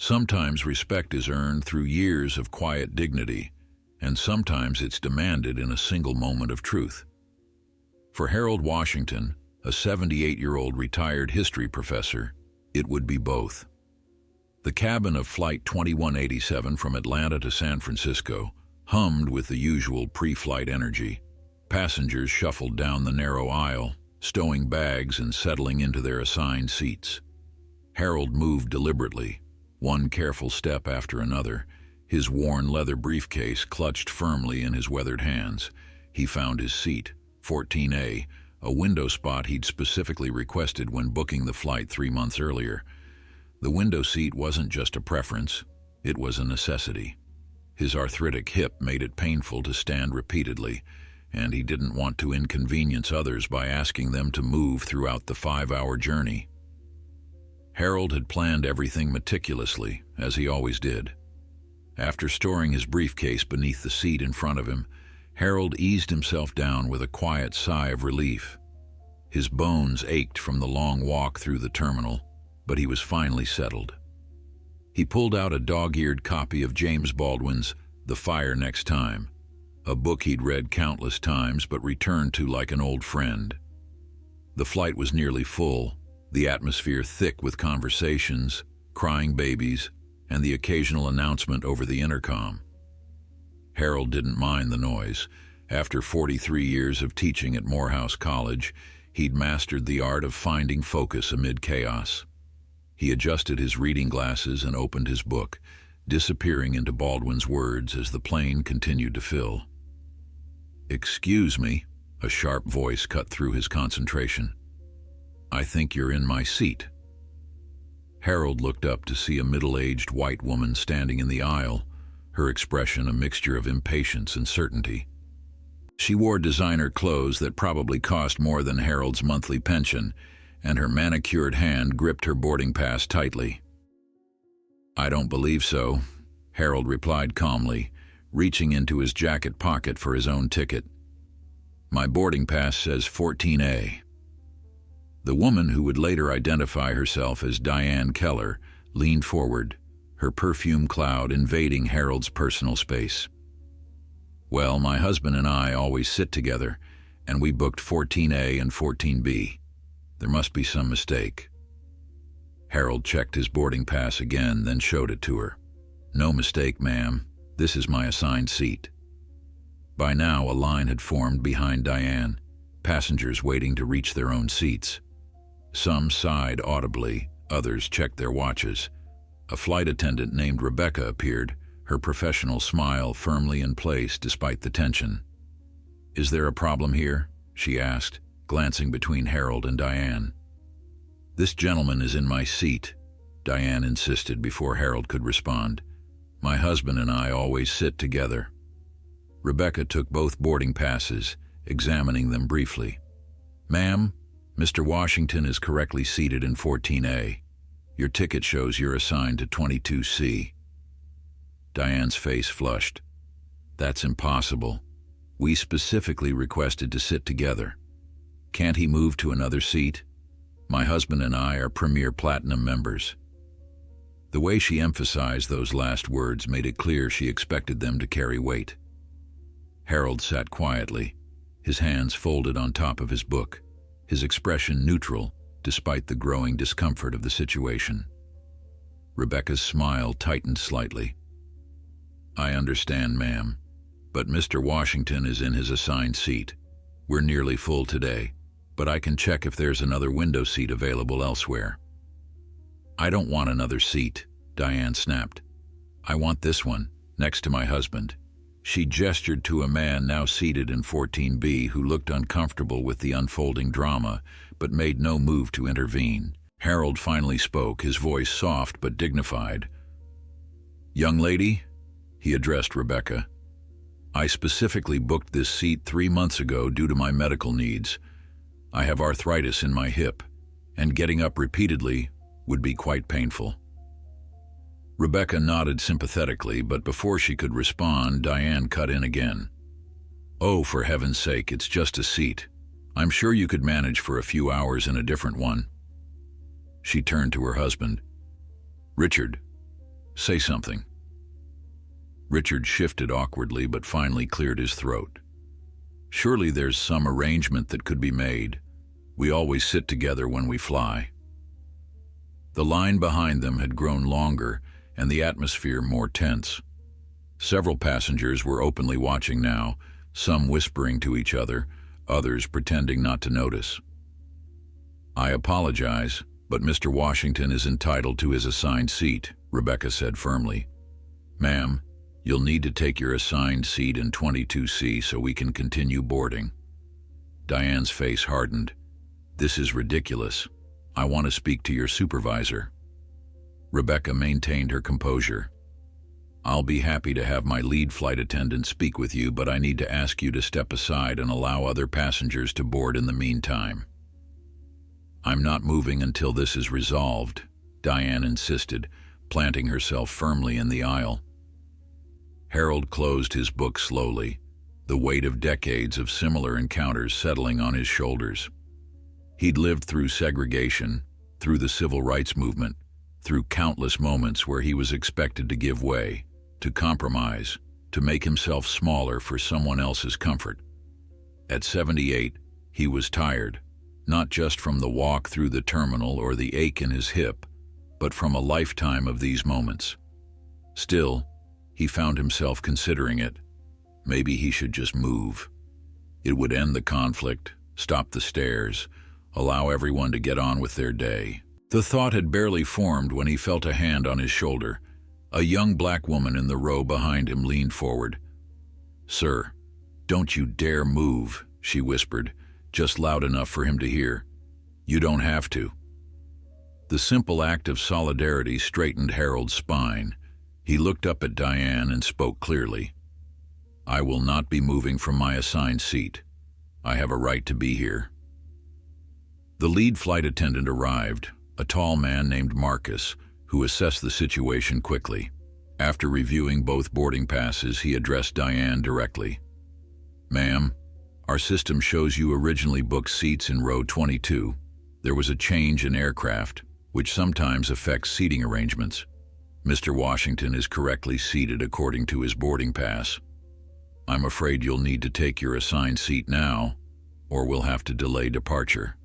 Sometimes respect is earned through years of quiet dignity, and sometimes it's demanded in a single moment of truth. For Harold Washington, a 78-year-old retired history professor, it would be both. The cabin of Flight 2187 from Atlanta to San Francisco hummed with the usual pre-flight energy. Passengers shuffled down the narrow aisle, stowing bags and settling into their assigned seats. Harold moved deliberately, one careful step after another, his worn leather briefcase clutched firmly in his weathered hands. He found his seat, 14A, a window spot he'd specifically requested when booking the flight 3 months earlier. The window seat wasn't just a preference, it was a necessity. His arthritic hip made it painful to stand repeatedly, and he didn't want to inconvenience others by asking them to move throughout the 5-hour journey. Harold had planned everything meticulously, as he always did. After storing his briefcase beneath the seat in front of him, Harold eased himself down with a quiet sigh of relief. His bones ached from the long walk through the terminal, but he was finally settled. He pulled out a dog-eared copy of James Baldwin's The Fire Next Time, a book he'd read countless times but returned to like an old friend. The flight was nearly full, the atmosphere thick with conversations, crying babies, and the occasional announcement over the intercom. Harold didn't mind the noise. After 43 years of teaching at Morehouse College, he'd mastered the art of finding focus amid chaos. He adjusted his reading glasses and opened his book, disappearing into Baldwin's words as the plane continued to fill. "Excuse me," a sharp voice cut through his concentration. "I think you're in my seat." Harold looked up to see a middle-aged white woman standing in the aisle, her expression a mixture of impatience and certainty. She wore designer clothes that probably cost more than Harold's monthly pension, and her manicured hand gripped her boarding pass tightly. "I don't believe so," Harold replied calmly, reaching into his jacket pocket for his own ticket. "My boarding pass says 14A. The woman, who would later identify herself as Diane Keller, leaned forward, her perfume cloud invading Harold's personal space. "Well, my husband and I always sit together, and we booked 14A and 14B. There must be some mistake." Harold checked his boarding pass again, then showed it to her. "No mistake, ma'am. This is my assigned seat." By now, a line had formed behind Diane, passengers waiting to reach their own seats. Some sighed audibly, others checked their watches. A flight attendant named Rebecca appeared, her professional smile firmly in place despite the tension. "Is there a problem here?" she asked, glancing between Harold and Diane. "This gentleman is in my seat," Diane insisted before Harold could respond. "My husband and I always sit together." Rebecca took both boarding passes, examining them briefly. "Ma'am, Mr. Washington is correctly seated in 14A. Your ticket shows you're assigned to 22C. Diane's face flushed. "That's impossible. We specifically requested to sit together. Can't he move to another seat? My husband and I are Premier Platinum members." The way she emphasized those last words made it clear she expected them to carry weight. Harold sat quietly, his hands folded on top of his book, his expression neutral despite the growing discomfort of the situation. Rebecca's smile tightened slightly. "I understand, ma'am, but Mr. Washington is in his assigned seat. We're nearly full today, but I can check if there's another window seat available elsewhere." "I don't want another seat," Diane snapped. "I want this one, next to my husband." She gestured to a man now seated in 14B who looked uncomfortable with the unfolding drama, but made no move to intervene. Harold finally spoke, his voice soft but dignified. "Young lady," he addressed Rebecca, "I specifically booked this seat 3 months ago due to my medical needs. I have arthritis in my hip, and getting up repeatedly would be quite painful." Rebecca nodded sympathetically, but before she could respond, Diane cut in again. "Oh, for heaven's sake, it's just a seat. I'm sure you could manage for a few hours in a different one." She turned to her husband. "Richard, Say something." Richard shifted awkwardly but finally cleared his throat. "Surely there's some arrangement that could be made. We always sit together when we fly." The line behind them had grown longer and the atmosphere more tense. Several passengers were openly watching now, some whispering to each other, others pretending not to notice. "I apologize, but Mr. Washington is entitled to his assigned seat," Rebecca said firmly. "Ma'am, you'll need to take your assigned seat in 22C so we can continue boarding." Diane's face hardened. "This is ridiculous. I want to speak to your supervisor." Rebecca maintained her composure. "I'll be happy to have my lead flight attendant speak with you, but I need to ask you to step aside and allow other passengers to board in the meantime." "I'm not moving until this is resolved," Diane insisted, planting herself firmly in the aisle. Harold closed his book slowly, the weight of decades of similar encounters settling on his shoulders. He'd lived through segregation, through the civil rights movement, through countless moments where he was expected to give way, to compromise, to make himself smaller for someone else's comfort. At 78, he was tired, not just from the walk through the terminal or the ache in his hip, but from a lifetime of these moments. Still, he found himself considering it. Maybe he should just move. It would end the conflict, stop the stares, allow everyone to get on with their day. The thought had barely formed when he felt a hand on his shoulder. A young black woman in the row behind him leaned forward. "Sir, don't you dare move," she whispered, just loud enough for him to hear. "You don't have to." The simple act of solidarity straightened Harold's spine. He looked up at Diane and spoke clearly. "I will not be moving from my assigned seat. I have a right to be here." The lead flight attendant arrived, a tall man named Marcus, who assessed the situation quickly. After reviewing both boarding passes, he addressed Diane directly. "Ma'am, our system shows you originally booked seats in row 22. There was a change in aircraft, which sometimes affects seating arrangements. Mr. Washington is correctly seated according to his boarding pass. I'm afraid you'll need to take your assigned seat now, or we'll have to delay departure."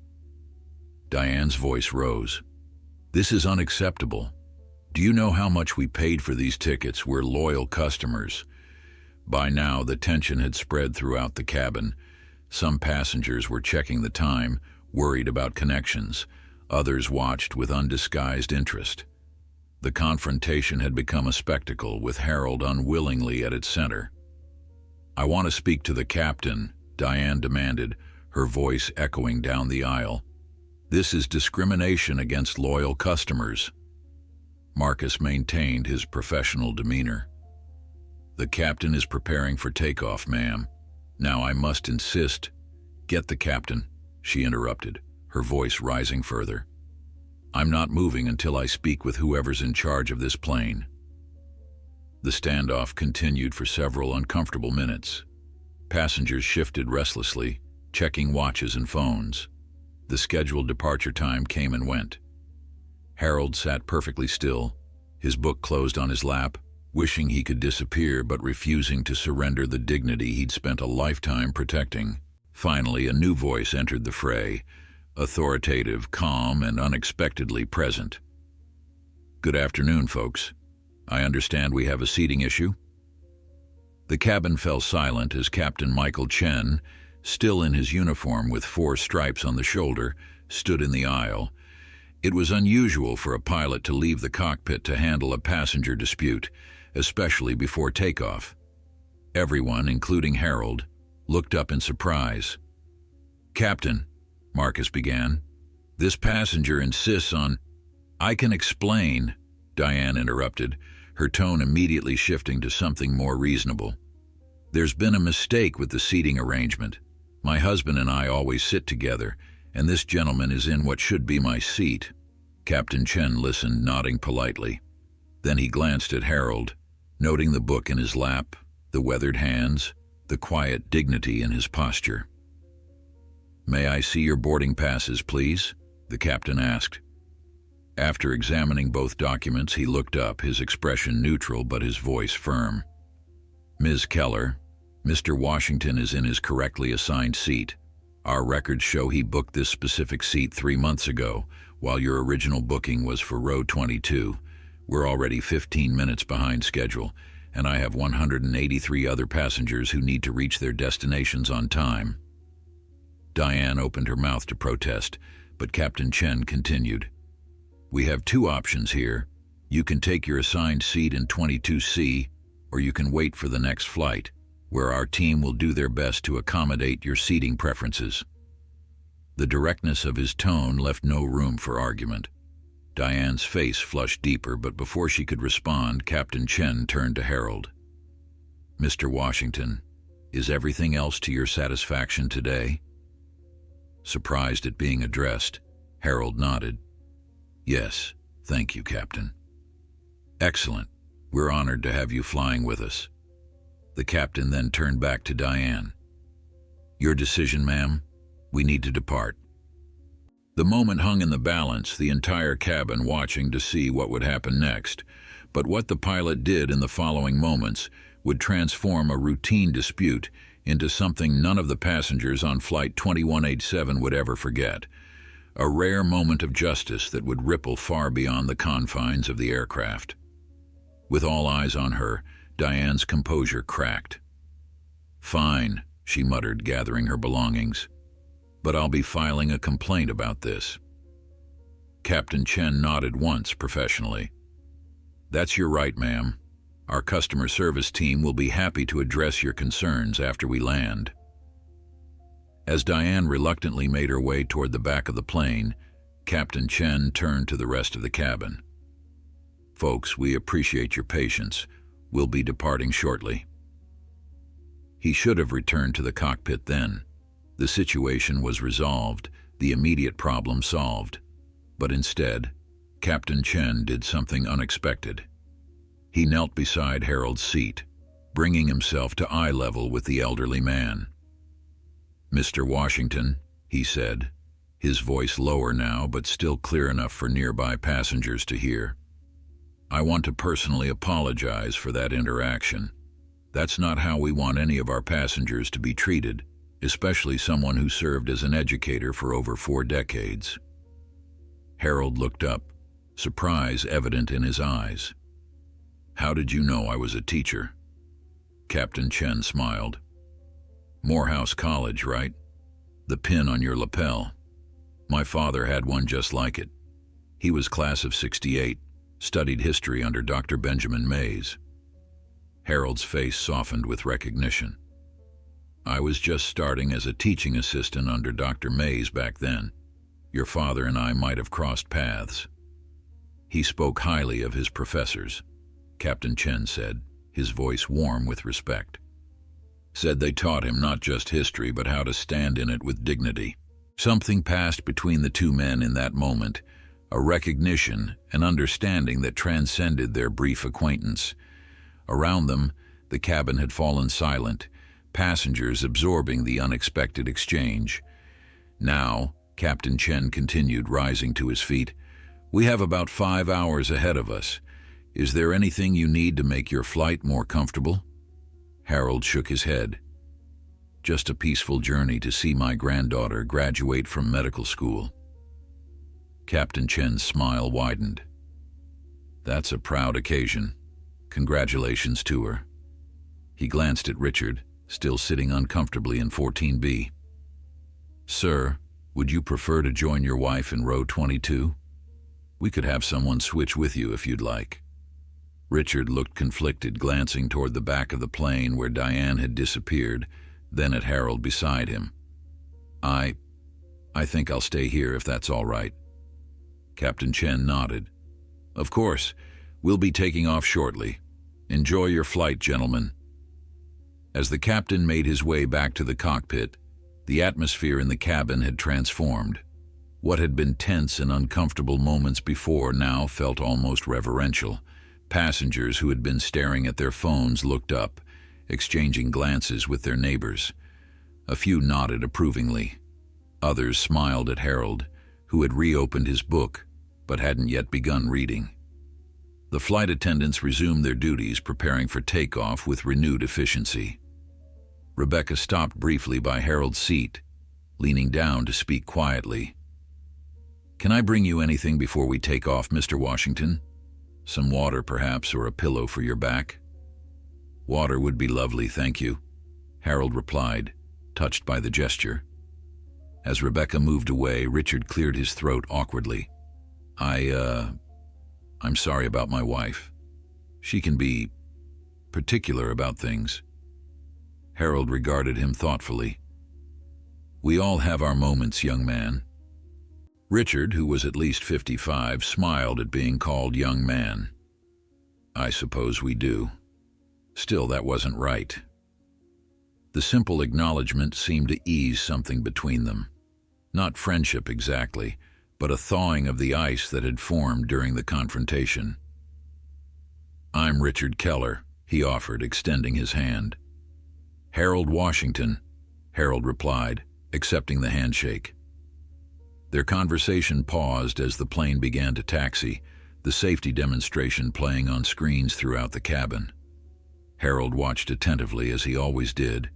Diane's voice rose. "This is unacceptable. Do you know how much we paid for these tickets? We're loyal customers." By now, the tension had spread throughout the cabin. Some passengers were checking the time, worried about connections. Others watched with undisguised interest. The confrontation had become a spectacle, with Harold unwillingly at its center. "I want to speak to the captain," Diane demanded, her voice echoing down the aisle. "This is discrimination against loyal customers." Marcus maintained his professional demeanor. "The captain is preparing for takeoff, ma'am. Now I must insist—" "Get the captain," she interrupted, her voice rising further. "I'm not moving until I speak with whoever's in charge of this plane." The standoff continued for several uncomfortable minutes. Passengers shifted restlessly, checking watches and phones. The scheduled departure time came and went. Harold sat perfectly still, his book closed on his lap, wishing he could disappear but refusing to surrender the dignity he'd spent a lifetime protecting. Finally, a new voice entered the fray, authoritative, calm, and unexpectedly present. "Good afternoon, folks. I understand we have a seating issue." The cabin fell silent as Captain Michael Chen, still in his uniform with 4 stripes on the shoulder, stood in the aisle. It was unusual for a pilot to leave the cockpit to handle a passenger dispute, especially before takeoff. Everyone, including Harold, looked up in surprise. "Captain," Marcus began, "this passenger insists on—" "I can explain," Diane interrupted, her tone immediately shifting to something more reasonable. "There's been a mistake with the seating arrangement. My husband and I always sit together, and this gentleman is in what should be my seat." Captain Chen listened, nodding politely. Then he glanced at Harold, noting the book in his lap, the weathered hands, the quiet dignity in his posture. "May I see your boarding passes, please?" the captain asked. After examining both documents, he looked up, his expression neutral but his voice firm. "Ms. Keller, Mr. Washington is in his correctly assigned seat. Our records show he booked this specific seat 3 months ago, while your original booking was for row 22. We're already 15 minutes behind schedule, and I have 183 other passengers who need to reach their destinations on time." Diane opened her mouth to protest, but Captain Chen continued. "We have 2 options here. You can take your assigned seat in 22C, or you can wait for the next flight, where our team will do their best to accommodate your seating preferences." The directness of his tone left no room for argument. Diane's face flushed deeper, but before she could respond, Captain Chen turned to Harold. "Mr. Washington, is everything else to your satisfaction today?" Surprised at being addressed, Harold nodded. "Yes, thank you, Captain." "Excellent. We're honored to have you flying with us." The captain then turned back to Diane. "Your decision, ma'am. We need to depart." The moment hung in the balance, the entire cabin watching to see what would happen next. But what the pilot did in the following moments would transform a routine dispute into something none of the passengers on Flight 2187 would ever forget. A rare moment of justice that would ripple far beyond the confines of the aircraft. With all eyes on her, Diane's composure cracked. "Fine," she muttered, gathering her belongings. "But I'll be filing a complaint about this." Captain Chen nodded once professionally. "That's your right, ma'am. Our customer service team will be happy to address your concerns after we land." As Diane reluctantly made her way toward the back of the plane, Captain Chen turned to the rest of the cabin. "Folks, we appreciate your patience. We'll be departing shortly." He should have returned to the cockpit then. The situation was resolved, the immediate problem solved. But instead, Captain Chen did something unexpected. He knelt beside Harold's seat, bringing himself to eye level with the elderly man. "Mr. Washington," he said, his voice lower now but still clear enough for nearby passengers to hear. "I want to personally apologize for that interaction. That's not how we want any of our passengers to be treated, especially someone who served as an educator for over 4 decades." Harold looked up, surprise evident in his eyes. "How did you know I was a teacher?" Captain Chen smiled. "Morehouse College, right? The pin on your lapel. My father had one just like it. He was class of '68, studied history under Dr. Benjamin Mays." Harold's face softened with recognition. "I was just starting as a teaching assistant under Dr. Mays back then. Your father and I might have crossed paths." "He spoke highly of his professors," Captain Chen said, his voice warm with respect. "Said they taught him not just history but how to stand in it with dignity." Something passed between the 2 men in that moment, a recognition, an understanding that transcended their brief acquaintance. Around them, the cabin had fallen silent, passengers absorbing the unexpected exchange. "Now," Captain Chen continued, rising to his feet, "we have about 5 hours ahead of us. Is there anything you need to make your flight more comfortable?" Harold shook his head. "Just a peaceful journey to see my granddaughter graduate from medical school." Captain Chen's smile widened. "That's a proud occasion. Congratulations to her." He glanced at Richard, still sitting uncomfortably in 14B. "Sir, would you prefer to join your wife in row 22? We could have someone switch with you if you'd like." Richard looked conflicted, glancing toward the back of the plane where Diane had disappeared, then at Harold beside him. I think I'll stay here if that's all right." Captain Chen nodded. "Of course. We'll be taking off shortly. Enjoy your flight, gentlemen." As the captain made his way back to the cockpit, the atmosphere in the cabin had transformed. What had been tense and uncomfortable moments before now felt almost reverential. Passengers who had been staring at their phones looked up, exchanging glances with their neighbors. A few nodded approvingly. Others smiled at Harold, who had reopened his book, but hadn't yet begun reading. The flight attendants resumed their duties, preparing for takeoff with renewed efficiency. Rebecca stopped briefly by Harold's seat, leaning down to speak quietly. "Can I bring you anything before we take off, Mr. Washington? Some water, perhaps, or a pillow for your back?" "Water would be lovely, thank you," Harold replied, touched by the gesture. As Rebecca moved away, Richard cleared his throat awkwardly. I'm sorry about my wife. She can be particular about things." Harold regarded him thoughtfully. "We all have our moments, young man." Richard, who was at least 55, smiled at being called young man. "I suppose we do. Still, that wasn't right." The simple acknowledgement seemed to ease something between them. Not friendship exactly, but a thawing of the ice that had formed during the confrontation. "I'm Richard Keller," he offered, extending his hand. "Harold Washington," Harold replied, accepting the handshake. Their conversation paused as the plane began to taxi, the safety demonstration playing on screens throughout the cabin. Harold watched attentively, as he always did,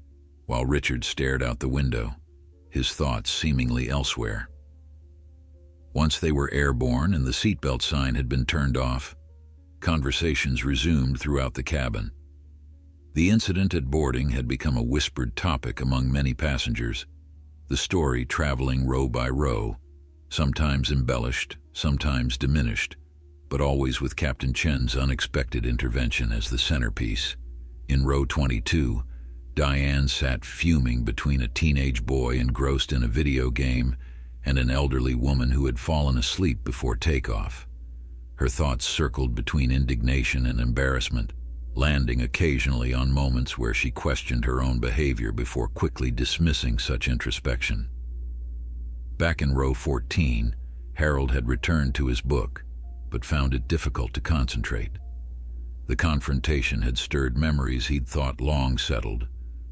while Richard stared out the window, his thoughts seemingly elsewhere. Once they were airborne and the seatbelt sign had been turned off, conversations resumed throughout the cabin. The incident at boarding had become a whispered topic among many passengers, the story traveling row by row, sometimes embellished, sometimes diminished, but always with Captain Chen's unexpected intervention as the centerpiece. In row 22, Diane sat fuming between a teenage boy engrossed in a video game and an elderly woman who had fallen asleep before takeoff. Her thoughts circled between indignation and embarrassment, landing occasionally on moments where she questioned her own behavior before quickly dismissing such introspection. Back in row 14, Harold had returned to his book, but found it difficult to concentrate. The confrontation had stirred memories he'd thought long settled,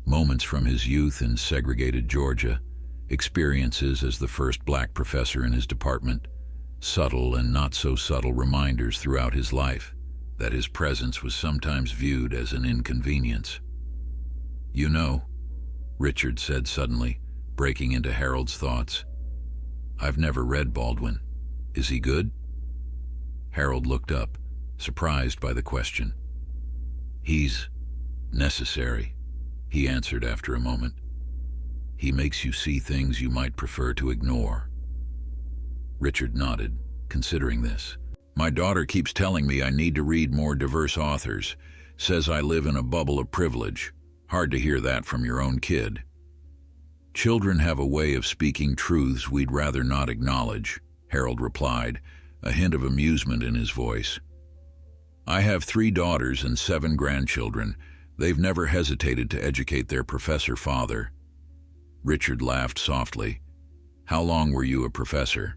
moments from his youth in segregated Georgia, experiences as the first black professor in his department, subtle and not so subtle reminders throughout his life that his presence was sometimes viewed as an inconvenience. "You know," Richard said suddenly, breaking into Harold's thoughts, "I've never read Baldwin. Is he good?" Harold looked up, surprised by the question. "He's necessary," he answered after a moment. "He makes you see things you might prefer to ignore." Richard nodded, considering this. "My daughter keeps telling me I need to read more diverse authors, says I live in a bubble of privilege. Hard to hear that from your own kid." "Children have a way of speaking truths we'd rather not acknowledge," Harold replied, a hint of amusement in his voice. "I have 3 daughters and 7 grandchildren. They've never hesitated to educate their professor father." Richard laughed softly. "How long were you a professor?"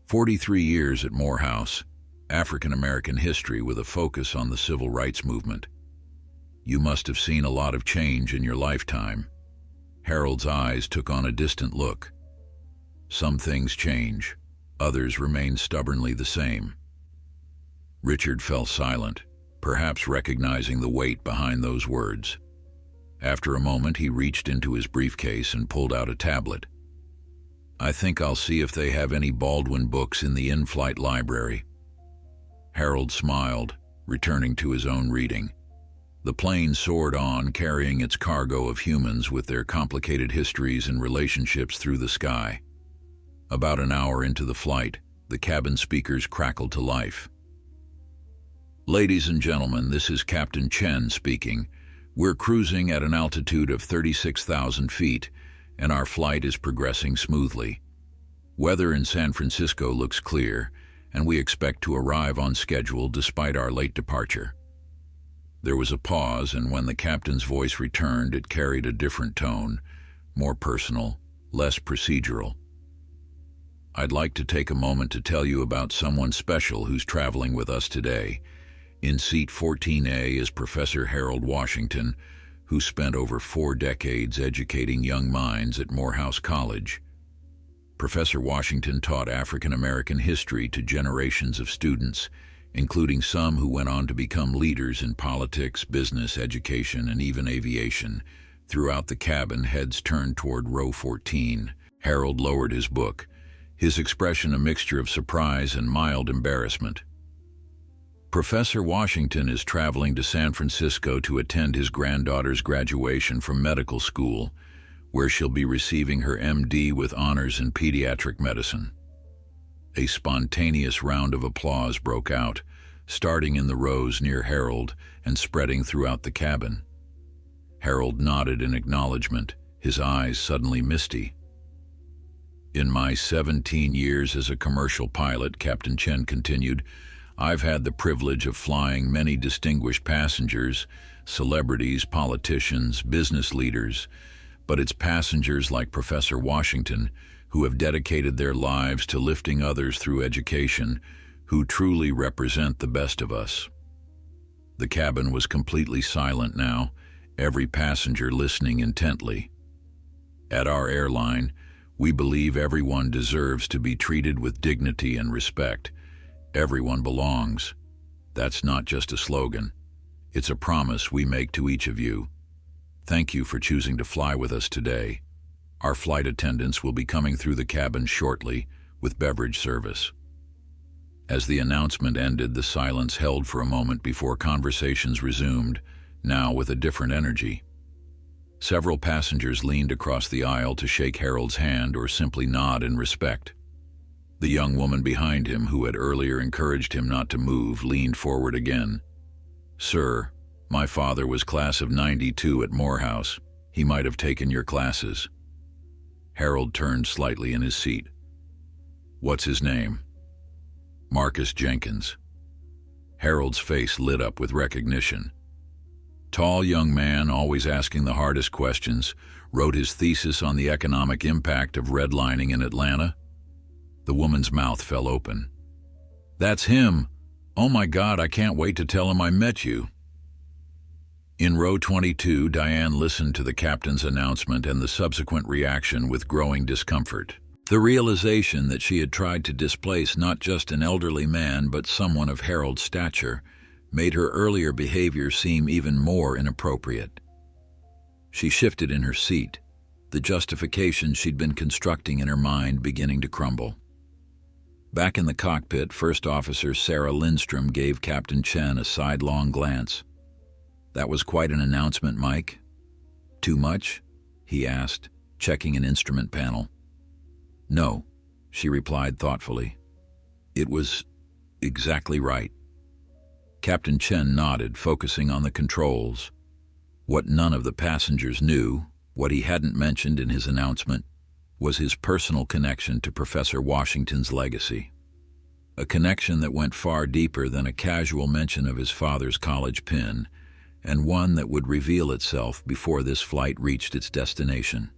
43 years at Morehouse, African American history with a focus on the civil rights movement. "You must have seen a lot of change in your lifetime." Harold's eyes took on a distant look. "Some things change, others remain stubbornly the same." Richard fell silent, perhaps recognizing the weight behind those words. After a moment, he reached into his briefcase and pulled out a tablet. "I think I'll see if they have any Baldwin books in the in-flight library." Harold smiled, returning to his own reading. The plane soared on, carrying its cargo of humans with their complicated histories and relationships through the sky. About an hour into the flight, the cabin speakers crackled to life. "Ladies and gentlemen, this is Captain Chen speaking. We're cruising at an altitude of 36,000 feet, and our flight is progressing smoothly. Weather in San Francisco looks clear, and we expect to arrive on schedule despite our late departure." There was a pause, and when the captain's voice returned, it carried a different tone, more personal, less procedural. "I'd like to take a moment to tell you about someone special who's traveling with us today. In seat 14A is Professor Harold Washington, who spent over 4 decades educating young minds at Morehouse College. Professor Washington taught African American history to generations of students, including some who went on to become leaders in politics, business, education, and even aviation. Throughout the cabin, heads turned toward row 14. Harold lowered his book, his expression a mixture of surprise and mild embarrassment. Professor Washington is traveling to San Francisco to attend his granddaughter's graduation from medical school, where she'll be receiving her MD with honors in pediatric medicine. A spontaneous round of applause broke out, starting in the rows near Harold and spreading throughout the cabin. Harold nodded in acknowledgement, his eyes suddenly misty. "In my 17 years as a commercial pilot," Captain Chen continued, "I've had the privilege of flying many distinguished passengers, celebrities, politicians, business leaders, but it's passengers like Professor Washington who have dedicated their lives to lifting others through education, who truly represent the best of us." The cabin was completely silent now, every passenger listening intently. At our airline, we believe everyone deserves to be treated with dignity and respect. Everyone belongs. That's not just a slogan. It's a promise we make to each of you. Thank you for choosing to fly with us today. Our flight attendants will be coming through the cabin shortly with beverage service. As the announcement ended, the silence held for a moment before conversations resumed, now with a different energy. Several passengers leaned across the aisle to shake Harold's hand or simply nod in respect. The young woman behind him, who had earlier encouraged him not to move, leaned forward again. "Sir, my father was class of '92 at Morehouse. He might have taken your classes." Harold turned slightly in his seat. "What's his name?" "Marcus Jenkins." Harold's face lit up with recognition. Tall young man, always asking the hardest questions, wrote his thesis on the economic impact of redlining in Atlanta. The woman's mouth fell open. "That's him! Oh my God, I can't wait to tell him I met you." In row 22, Diane listened to the captain's announcement and the subsequent reaction with growing discomfort. The realization that she had tried to displace not just an elderly man but someone of Harold's stature made her earlier behavior seem even more inappropriate. She shifted in her seat, the justification she'd been constructing in her mind beginning to crumble. Back in the cockpit, First Officer Sarah Lindstrom gave Captain Chen a sidelong glance. "That was quite an announcement, Mike." "Too much?" he asked, checking an instrument panel. "No," she replied thoughtfully. "It was exactly right." Captain Chen nodded, focusing on the controls. What none of the passengers knew, what he hadn't mentioned in his announcement, was his personal connection to Professor Washington's legacy. A connection that went far deeper than a casual mention of his father's college pin, and one that would reveal itself before this flight reached its destination.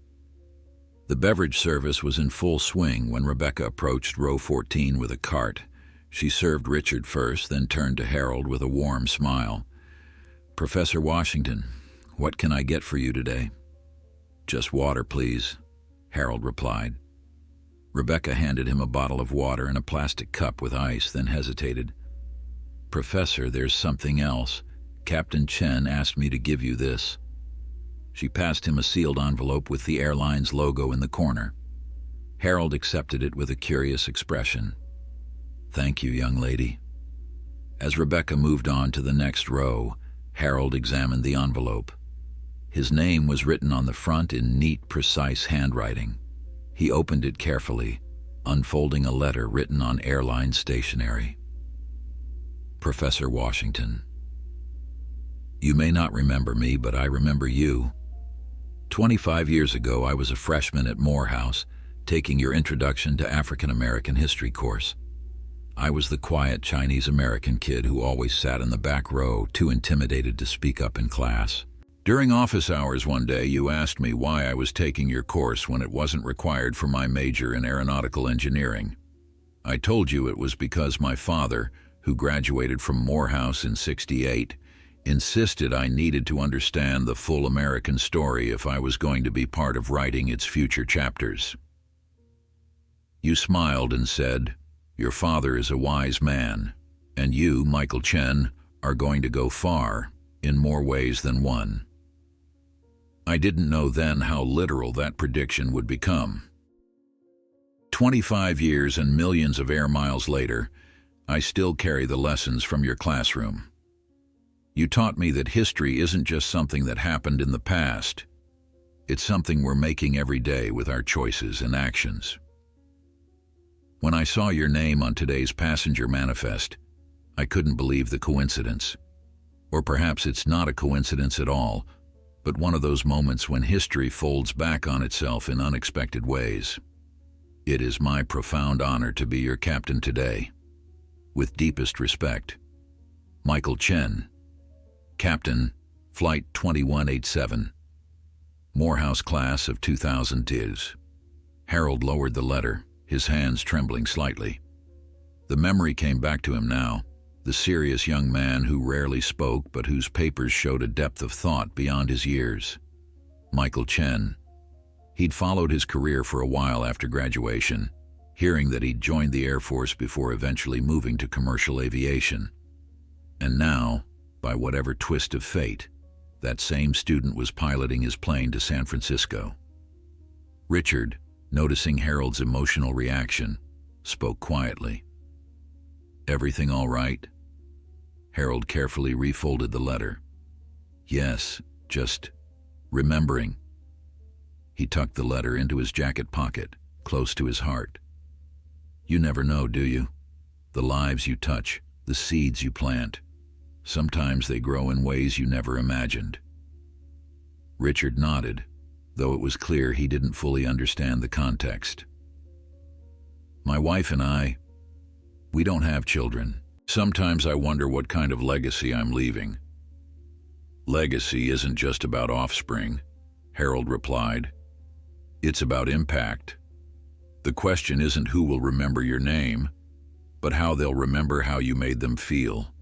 The beverage service was in full swing when Rebecca approached row 14 with a cart. She served Richard first, then turned to Harold with a warm smile. "Professor Washington, what can I get for you today?" "Just water, please," Harold replied. Rebecca handed him a bottle of water and a plastic cup with ice, then hesitated. "Professor, there's something else. Captain Chen asked me to give you this." She passed him a sealed envelope with the airline's logo in the corner. Harold accepted it with a curious expression. "Thank you, young lady." As Rebecca moved on to the next row, Harold examined the envelope. His name was written on the front in neat, precise handwriting. He opened it carefully, unfolding a letter written on airline stationery. "Professor Washington, you may not remember me, but I remember you. 25 years ago, I was a freshman at Morehouse, taking your Introduction to African American History course. I was the quiet Chinese-American kid who always sat in the back row, too intimidated to speak up in class. During office hours one day, you asked me why I was taking your course when it wasn't required for my major in aeronautical engineering. I told you it was because my father, who graduated from Morehouse in '68, insisted I needed to understand the full American story if I was going to be part of writing its future chapters." You smiled and said, "Your father is a wise man, and you, Michael Chen, are going to go far, in more ways than one." I didn't know then how literal that prediction would become. 25 years and millions of air miles later, I still carry the lessons from your classroom. You taught me that history isn't just something that happened in the past. It's something we're making every day with our choices and actions. When I saw your name on today's passenger manifest, I couldn't believe the coincidence. Or perhaps it's not a coincidence at all, but one of those moments when history folds back on itself in unexpected ways. It is my profound honor to be your captain today. With deepest respect, Michael Chen, Captain, Flight 2187, Morehouse Class of 2002. Harold lowered the letter, his hands trembling slightly. The memory came back to him now, the serious young man who rarely spoke but whose papers showed a depth of thought beyond his years. Michael Chen. He'd followed his career for a while after graduation, hearing that he'd joined the Air Force before eventually moving to commercial aviation. And now, by whatever twist of fate, that same student was piloting his plane to San Francisco. Richard, noticing Harold's emotional reaction, spoke quietly. "Everything all right?" Harold carefully refolded the letter. "Yes, just remembering." He tucked the letter into his jacket pocket, close to his heart. "You never know, do you? The lives you touch, the seeds you plant. Sometimes they grow in ways you never imagined." Richard nodded, though it was clear he didn't fully understand the context. "My wife and I, we don't have children. Sometimes I wonder what kind of legacy I'm leaving." "Legacy isn't just about offspring," Harold replied. "It's about impact. The question isn't who will remember your name, but how they'll remember how you made them feel."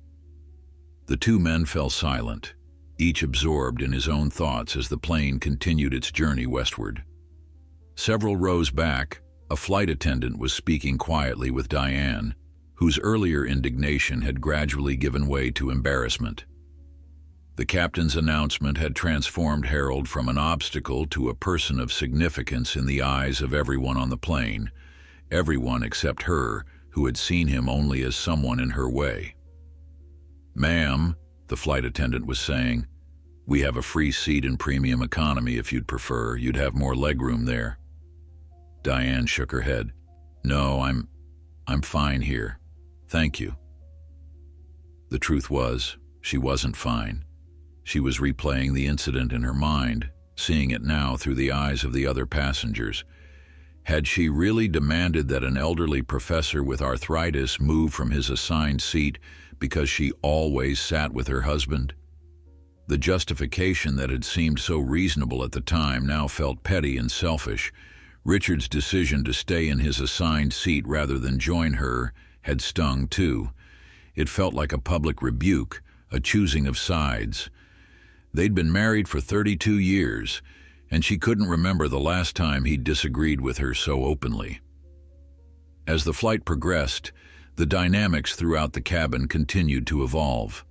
The two men fell silent, each absorbed in his own thoughts as the plane continued its journey westward. Several rows back, a flight attendant was speaking quietly with Diane, whose earlier indignation had gradually given way to embarrassment. The captain's announcement had transformed Harold from an obstacle to a person of significance in the eyes of everyone on the plane, everyone except her, who had seen him only as someone in her way. "Ma'am," the flight attendant was saying, "we have a free seat in premium economy if you'd prefer. You'd have more legroom there." Diane shook her head. "No, I'm fine here. Thank you." The truth was, she wasn't fine. She was replaying the incident in her mind, seeing it now through the eyes of the other passengers. Had she really demanded that an elderly professor with arthritis move from his assigned seat because she always sat with her husband? The justification that had seemed so reasonable at the time now felt petty and selfish. Richard's decision to stay in his assigned seat rather than join her had stung too. It felt like a public rebuke, a choosing of sides. They'd been married for 32 years, and she couldn't remember the last time he'd disagreed with her so openly. As the flight progressed, the dynamics throughout the cabin continued to evolve.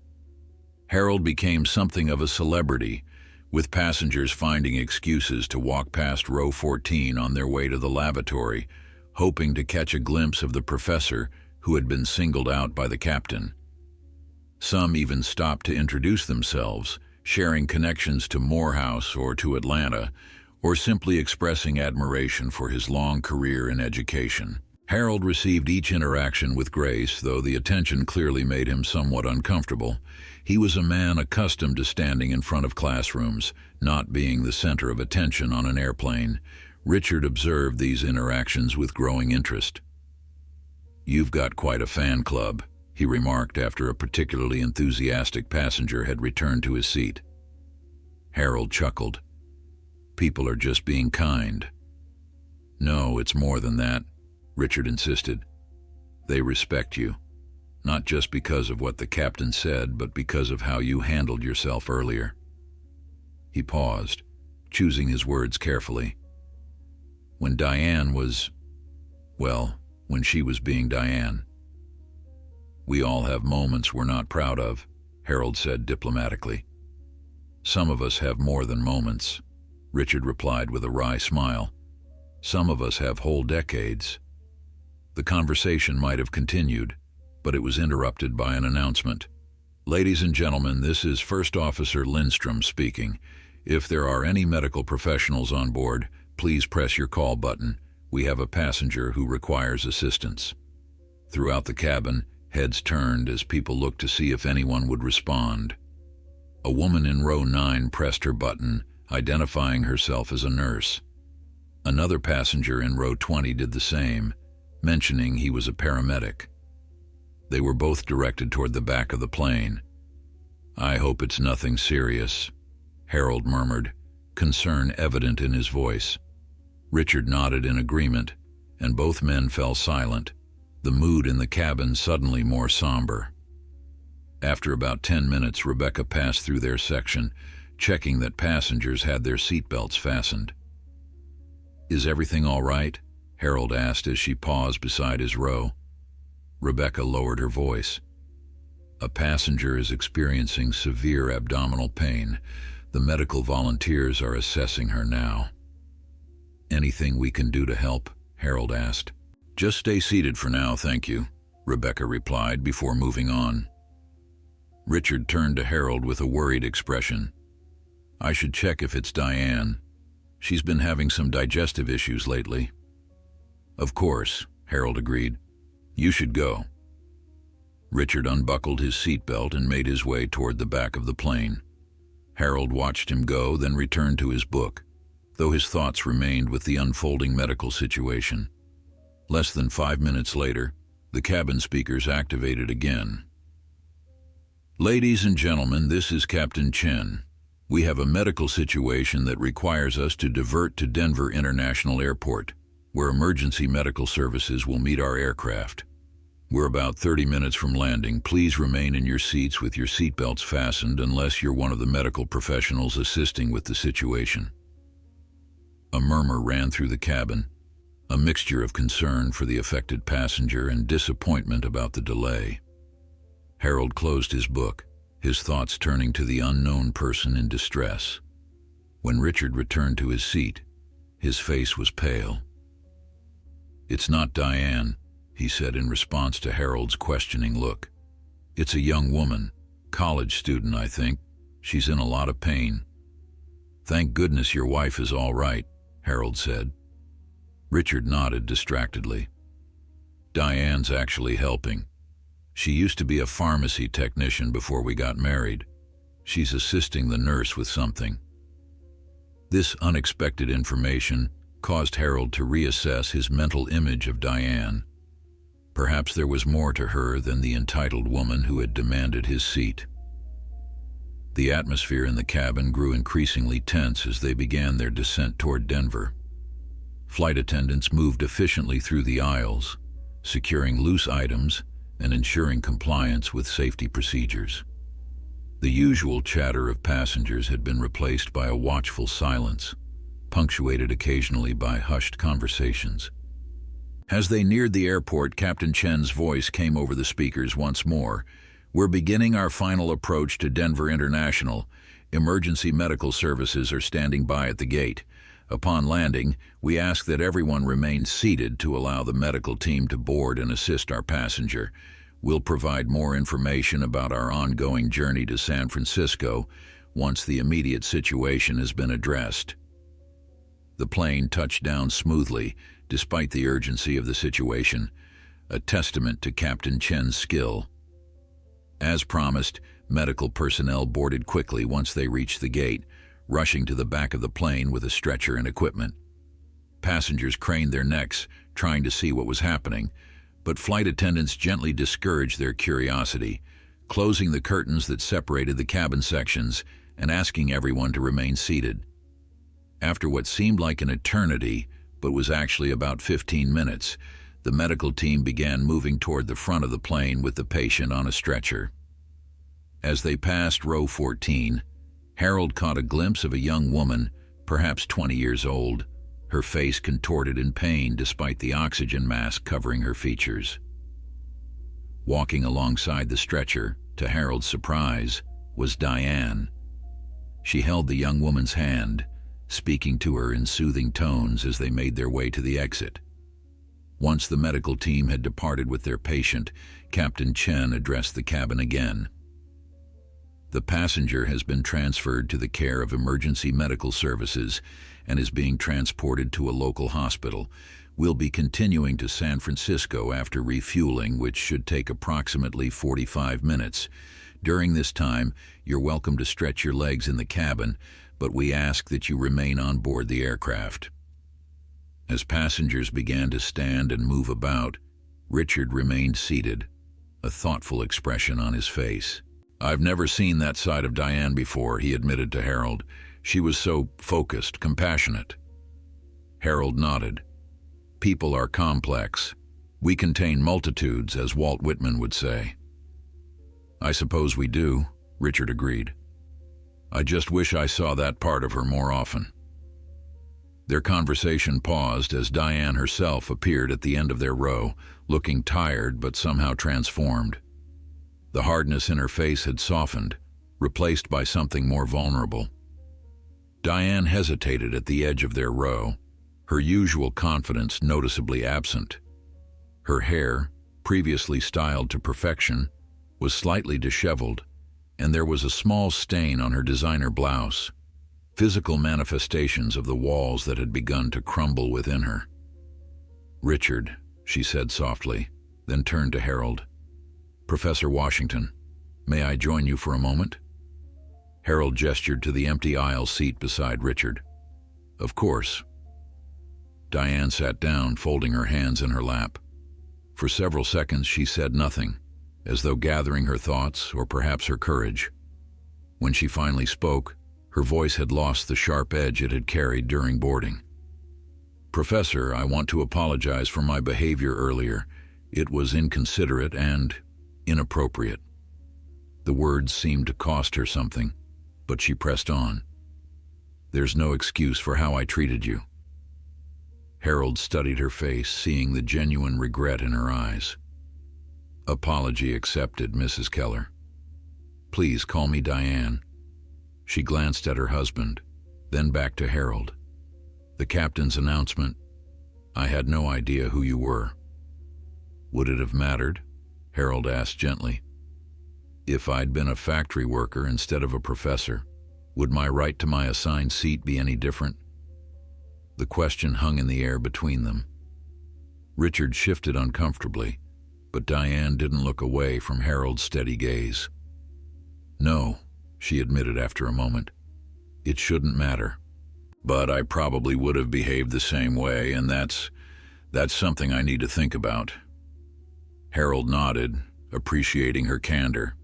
Harold became something of a celebrity, with passengers finding excuses to walk past row 14 on their way to the lavatory, hoping to catch a glimpse of the professor who had been singled out by the captain. Some even stopped to introduce themselves, sharing connections to Morehouse or to Atlanta, or simply expressing admiration for his long career in education. Harold received each interaction with grace, though the attention clearly made him somewhat uncomfortable. He was a man accustomed to standing in front of classrooms, not being the center of attention on an airplane. Richard observed these interactions with growing interest. "You've got quite a fan club," he remarked after a particularly enthusiastic passenger had returned to his seat. Harold chuckled. "People are just being kind." "No, it's more than that," Richard insisted. "They respect you, not just because of what the captain said, but because of how you handled yourself earlier." He paused, choosing his words carefully. "When Diane was Well, when she was being Diane. "We all have moments we're not proud of," Harold said diplomatically. "Some of us have more than moments," Richard replied with a wry smile. "Some of us have whole decades." The conversation might have continued, but it was interrupted by an announcement. "Ladies and gentlemen, this is First Officer Lindstrom speaking. If there are any medical professionals on board, please press your call button. We have a passenger who requires assistance." Throughout the cabin, heads turned as people looked to see if anyone would respond. A woman in row 9 pressed her button, identifying herself as a nurse. Another passenger in row 20 did the same, mentioning he was a paramedic. They were both directed toward the back of the plane. "I hope it's nothing serious," Harold murmured, concern evident in his voice. Richard nodded in agreement, and both men fell silent, the mood in the cabin suddenly more somber. After about 10 minutes, Rebecca passed through their section, checking that passengers had their seatbelts fastened. "Is everything all right?" Harold asked as she paused beside his row. Rebecca lowered her voice. "A passenger is experiencing severe abdominal pain. The medical volunteers are assessing her now." "Anything we can do to help?" Harold asked. "Just stay seated for now, thank you," Rebecca replied before moving on. Richard turned to Harold with a worried expression. "I should check if it's Diane. She's been having some digestive issues lately." "Of course," Harold agreed. "You should go." Richard unbuckled his seatbelt and made his way toward the back of the plane. Harold watched him go, then returned to his book, though his thoughts remained with the unfolding medical situation. Less than 5 minutes later, the cabin speakers activated again. "Ladies and gentlemen, this is Captain Chen. We have a medical situation that requires us to divert to Denver International Airport, where emergency medical services will meet our aircraft. We're about 30 minutes from landing. Please remain in your seats with your seatbelts fastened unless you're one of the medical professionals assisting with the situation." A murmur ran through the cabin, a mixture of concern for the affected passenger and disappointment about the delay. Harold closed his book, his thoughts turning to the unknown person in distress. When Richard returned to his seat, his face was pale. "It's not Diane," he said in response to Harold's questioning look. "It's a young woman, college student, I think. She's in a lot of pain." "Thank goodness your wife is all right," Harold said. Richard nodded distractedly. "Diane's actually helping. She used to be a pharmacy technician before we got married. She's assisting the nurse with something." This unexpected information caused Harold to reassess his mental image of Diane. Perhaps there was more to her than the entitled woman who had demanded his seat. The atmosphere in the cabin grew increasingly tense as they began their descent toward Denver. Flight attendants moved efficiently through the aisles, securing loose items and ensuring compliance with safety procedures. The usual chatter of passengers had been replaced by a watchful silence, punctuated occasionally by hushed conversations. As they neared the airport, Captain Chen's voice came over the speakers once more. "We're beginning our final approach to Denver International. Emergency medical services are standing by at the gate. Upon landing, we ask that everyone remain seated to allow the medical team to board and assist our passenger. We'll provide more information about our ongoing journey to San Francisco once the immediate situation has been addressed." The plane touched down smoothly, despite the urgency of the situation, a testament to Captain Chen's skill. As promised, medical personnel boarded quickly once they reached the gate, rushing to the back of the plane with a stretcher and equipment. Passengers craned their necks, trying to see what was happening, but flight attendants gently discouraged their curiosity, closing the curtains that separated the cabin sections and asking everyone to remain seated. After what seemed like an eternity, but was actually about 15 minutes, the medical team began moving toward the front of the plane with the patient on a stretcher. As they passed row 14, Harold caught a glimpse of a young woman, perhaps 20 years old, her face contorted in pain despite the oxygen mask covering her features. Walking alongside the stretcher, to Harold's surprise, was Diane. She held the young woman's hand, speaking to her in soothing tones as they made their way to the exit. Once the medical team had departed with their patient, Captain Chen addressed the cabin again. The passenger has been transferred to the care of emergency medical services and is being transported to a local hospital. We'll be continuing to San Francisco after refueling, which should take approximately 45 minutes. During this time, you're welcome to stretch your legs in the cabin, but we ask that you remain on board the aircraft. As passengers began to stand and move about, Richard remained seated, a thoughtful expression on his face. "I've never seen that side of Diane before," he admitted to Harold. "She was so focused, compassionate." Harold nodded. "People are complex. We contain multitudes, as Walt Whitman would say." "I suppose we do," Richard agreed. "I just wish I saw that part of her more often." Their conversation paused as Diane herself appeared at the end of their row, looking tired but somehow transformed. The hardness in her face had softened, replaced by something more vulnerable. Diane hesitated at the edge of their row, her usual confidence noticeably absent. Her hair, previously styled to perfection, was slightly disheveled, and there was a small stain on her designer blouse, physical manifestations of the walls that had begun to crumble within her. "Richard," she said softly, then turned to Harold. "Professor Washington, may I join you for a moment?" Harold gestured to the empty aisle seat beside Richard. "Of course." Diane sat down, folding her hands in her lap. For several seconds she said nothing, as though gathering her thoughts or perhaps her courage. When she finally spoke, her voice had lost the sharp edge it had carried during boarding. "Professor, I want to apologize for my behavior earlier. It was inconsiderate and inappropriate." The words seemed to cost her something, but she pressed on. "There's no excuse for how I treated you." Harold studied her face, seeing the genuine regret in her eyes. "Apology accepted, Mrs. Keller. Please call me Diane." She glanced at her husband, then back to Harold. "The captain's announcement, I had no idea who you were." "Would it have mattered?" Harold asked gently. "If I'd been a factory worker instead of a professor, would my right to my assigned seat be any different?" The question hung in the air between them. Richard shifted uncomfortably, but Diane didn't look away from Harold's steady gaze. "No," she admitted after a moment. "It shouldn't matter. But I probably would have behaved the same way, and that's something I need to think about." Harold nodded, appreciating her candor.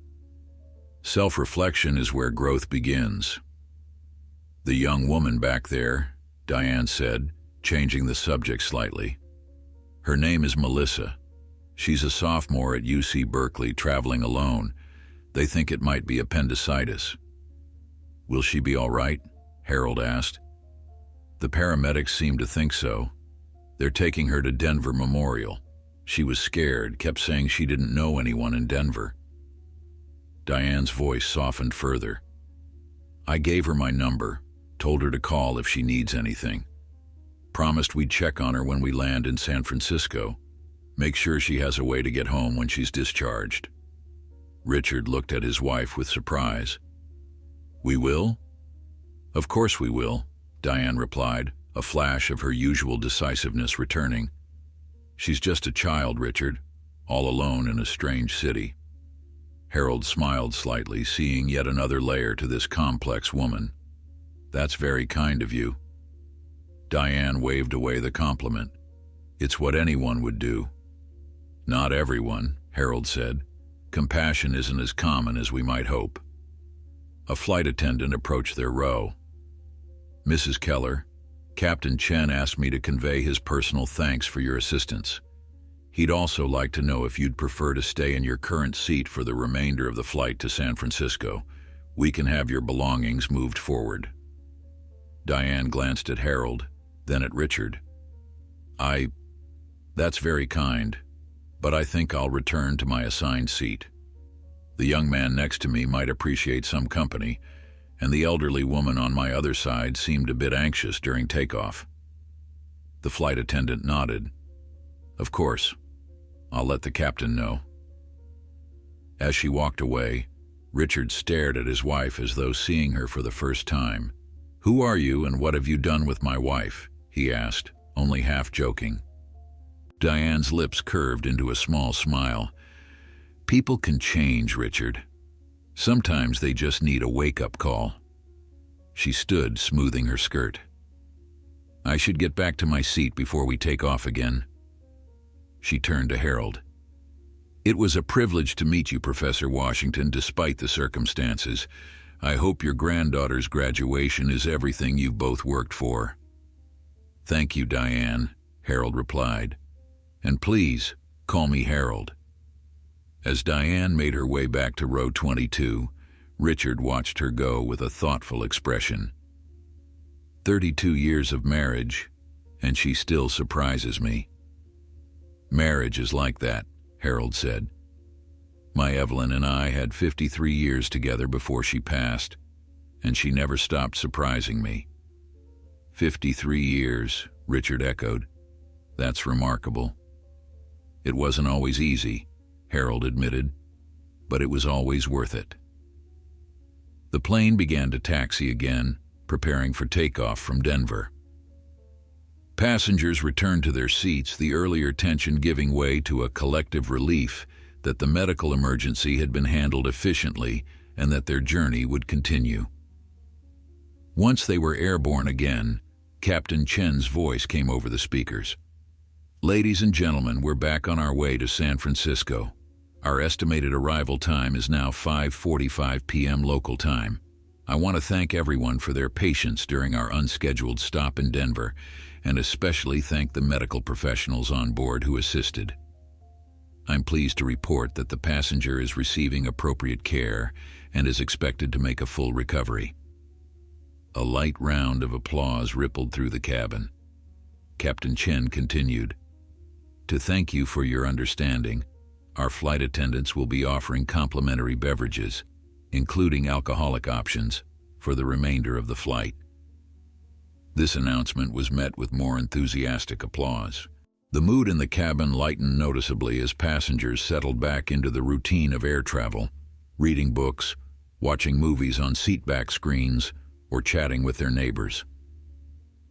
"Self-reflection is where growth begins." "The young woman back there," Diane said, changing the subject slightly. "Her name is Melissa. She's a sophomore at UC Berkeley traveling alone. They think it might be appendicitis." "Will she be all right?" Harold asked. "The paramedics seem to think so. They're taking her to Denver Memorial. She was scared, kept saying she didn't know anyone in Denver." Diane's voice softened further. "I gave her my number, told her to call if she needs anything. Promised we'd check on her when we land in San Francisco. Make sure she has a way to get home when she's discharged." Richard looked at his wife with surprise. "We will?" "Of course we will," Diane replied, a flash of her usual decisiveness returning. "She's just a child, Richard, all alone in a strange city." Harold smiled slightly, seeing yet another layer to this complex woman. "That's very kind of you." Diane waved away the compliment. "It's what anyone would do." "Not everyone," Harold said. "Compassion isn't as common as we might hope." A flight attendant approached their row. "Mrs. Keller, Captain Chen asked me to convey his personal thanks for your assistance. He'd also like to know if you'd prefer to stay in your current seat for the remainder of the flight to San Francisco. We can have your belongings moved forward." Diane glanced at Harold, then at Richard. That's very kind, but I think I'll return to my assigned seat. The young man next to me might appreciate some company, and the elderly woman on my other side seemed a bit anxious during takeoff. The flight attendant nodded. Of course, I'll let the captain know. As she walked away, Richard stared at his wife as though seeing her for the first time. "Who are you and what have you done with my wife?" he asked, only half joking. Diane's lips curved into a small smile. "People can change, Richard. Sometimes they just need a wake-up call." She stood, smoothing her skirt. "I should get back to my seat before we take off again." She turned to Harold. "It was a privilege to meet you, Professor Washington, despite the circumstances. I hope your granddaughter's graduation is everything you've both worked for." "Thank you, Diane," Harold replied. "And please, call me Harold." As Diane made her way back to row 22, Richard watched her go with a thoughtful expression. 32 years of marriage, and she still surprises me. "Marriage is like that," Harold said. "My Evelyn and I had 53 years together before she passed, and she never stopped surprising me." 53 years, Richard echoed. "That's remarkable." "It wasn't always easy," Harold admitted, "but it was always worth it." The plane began to taxi again, preparing for takeoff from Denver. Passengers returned to their seats, the earlier tension giving way to a collective relief that the medical emergency had been handled efficiently and that their journey would continue. Once they were airborne again, Captain Chen's voice came over the speakers. "Ladies and gentlemen, we're back on our way to San Francisco. Our estimated arrival time is now 5:45 p.m. local time. I want to thank everyone for their patience during our unscheduled stop in Denver, and especially thank the medical professionals on board who assisted. I'm pleased to report that the passenger is receiving appropriate care and is expected to make a full recovery." A light round of applause rippled through the cabin. Captain Chen continued, "To thank you for your understanding, our flight attendants will be offering complimentary beverages, including alcoholic options, for the remainder of the flight." This announcement was met with more enthusiastic applause. The mood in the cabin lightened noticeably as passengers settled back into the routine of air travel, reading books, watching movies on seatback screens, or chatting with their neighbors.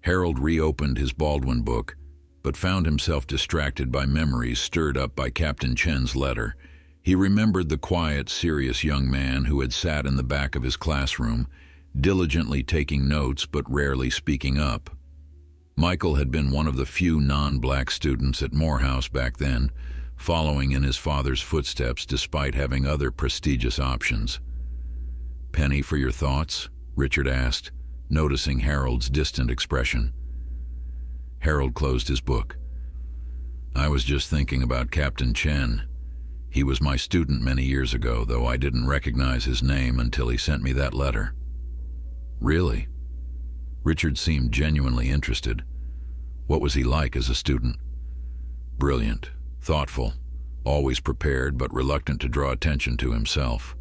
Harold reopened his Baldwin book, but found himself distracted by memories stirred up by Captain Chen's letter. He remembered the quiet, serious young man who had sat in the back of his classroom, diligently taking notes but rarely speaking up. Michael had been one of the few non-black students at Morehouse back then, following in his father's footsteps despite having other prestigious options. "Penny for your thoughts?" Richard asked, noticing Harold's distant expression. Harold closed his book. "I was just thinking about Captain Chen. He was my student many years ago, though I didn't recognize his name until he sent me that letter." "Really?" Richard seemed genuinely interested. "What was he like as a student?" "Brilliant, thoughtful, always prepared but reluctant to draw attention to himself."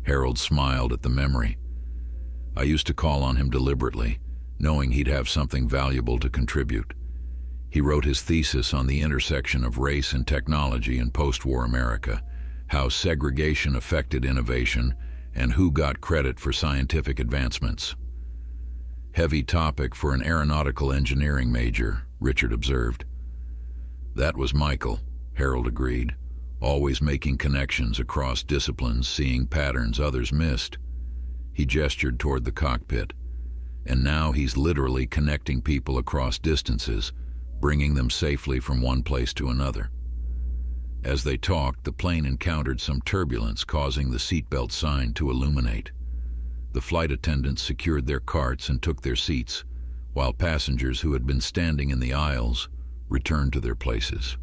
Harold smiled at the memory. "I used to call on him deliberately, knowing he'd have something valuable to contribute. He wrote his thesis on the intersection of race and technology in post-war America, how segregation affected innovation, and who got credit for scientific advancements." "Heavy topic for an aeronautical engineering major," Richard observed. "That was Michael," Harold agreed, "always making connections across disciplines, seeing patterns others missed." He gestured toward the cockpit. "And now he's literally connecting people across distances, bringing them safely from one place to another." As they talked, the plane encountered some turbulence, causing the seatbelt sign to illuminate. The flight attendants secured their carts and took their seats, while passengers who had been standing in the aisles returned to their places.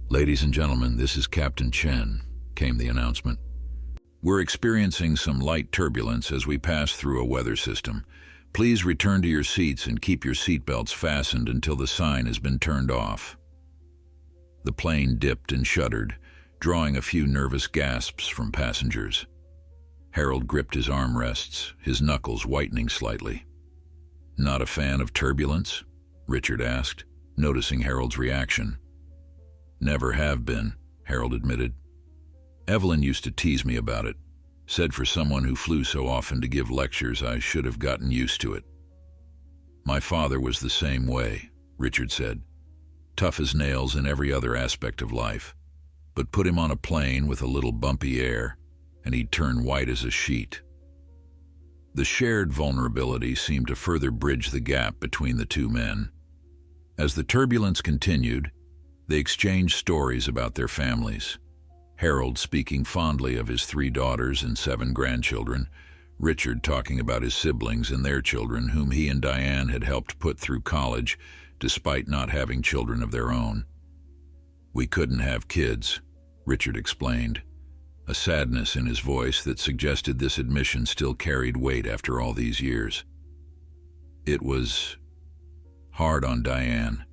"Ladies and gentlemen, this is Captain Chen," came the announcement. "We're experiencing some light turbulence as we pass through a weather system. Please return to your seats and keep your seatbelts fastened until the sign has been turned off. The plane dipped and shuddered, drawing a few nervous gasps from passengers. Harold gripped his armrests, his knuckles whitening slightly. "Not a fan of turbulence?" Richard asked, noticing Harold's reaction. "Never have been," Harold admitted. "Evelyn used to tease me about it. Said for someone who flew so often to give lectures, I should have gotten used to it." "My father was the same way," Richard said. "Tough as nails in every other aspect of life. But put him on a plane with a little bumpy air, and he'd turn white as a sheet." The shared vulnerability seemed to further bridge the gap between the two men. As the turbulence continued, they exchanged stories about their families. Harold speaking fondly of his 3 daughters and 7 grandchildren, Richard talking about his siblings and their children whom he and Diane had helped put through college despite not having children of their own. "We couldn't have kids," Richard explained, a sadness in his voice that suggested this admission still carried weight after all these years. It was hard on Diane.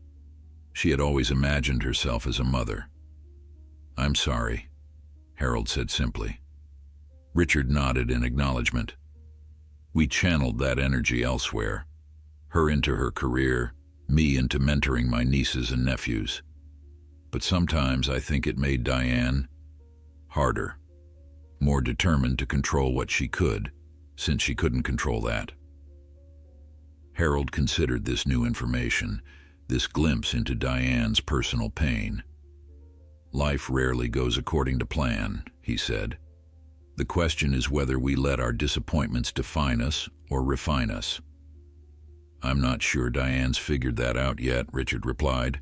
She had always imagined herself as a mother. "I'm sorry," Harold said simply. Richard nodded in acknowledgement. "We channeled that energy elsewhere, her into her career, me into mentoring my nieces and nephews. But sometimes I think it made Diane harder, more determined to control what she could, since she couldn't control that." Harold considered this new information, this glimpse into Diane's personal pain. "Life rarely goes according to plan," he said. "The question is whether we let our disappointments define us or refine us." "I'm not sure Diane's figured that out yet," Richard replied,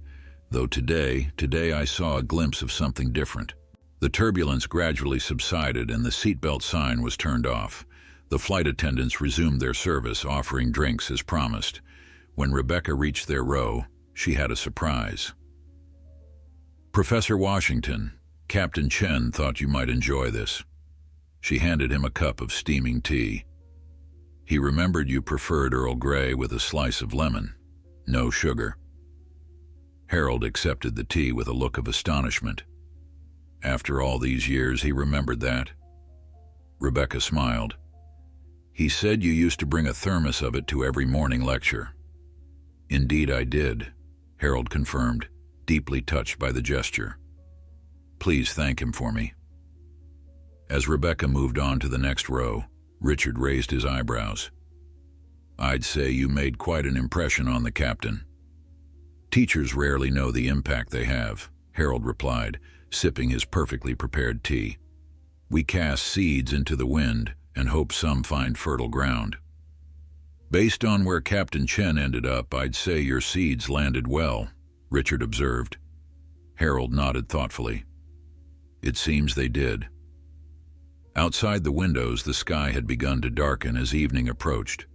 "though today I saw a glimpse of something different." The turbulence gradually subsided and the seatbelt sign was turned off. The flight attendants resumed their service, offering drinks as promised. When Rebecca reached their row, she had a surprise. "Professor Washington, Captain Chen thought you might enjoy this." She handed him a cup of steaming tea. "He remembered you preferred Earl Grey with a slice of lemon. No sugar." Harold accepted the tea with a look of astonishment. After all these years, he remembered that. Rebecca smiled. "He said you used to bring a thermos of it to every morning lecture." "Indeed I did," Harold confirmed, deeply touched by the gesture. "Please thank him for me." As Rebecca moved on to the next row, Richard raised his eyebrows. "I'd say you made quite an impression on the captain." "Teachers rarely know the impact they have," Harold replied, sipping his perfectly prepared tea. "We cast seeds into the wind and hope some find fertile ground." "Based on where Captain Chen ended up, I'd say your seeds landed well," Richard observed. Harold nodded thoughtfully. "It seems they did." Outside the windows, the sky had begun to darken as evening approached.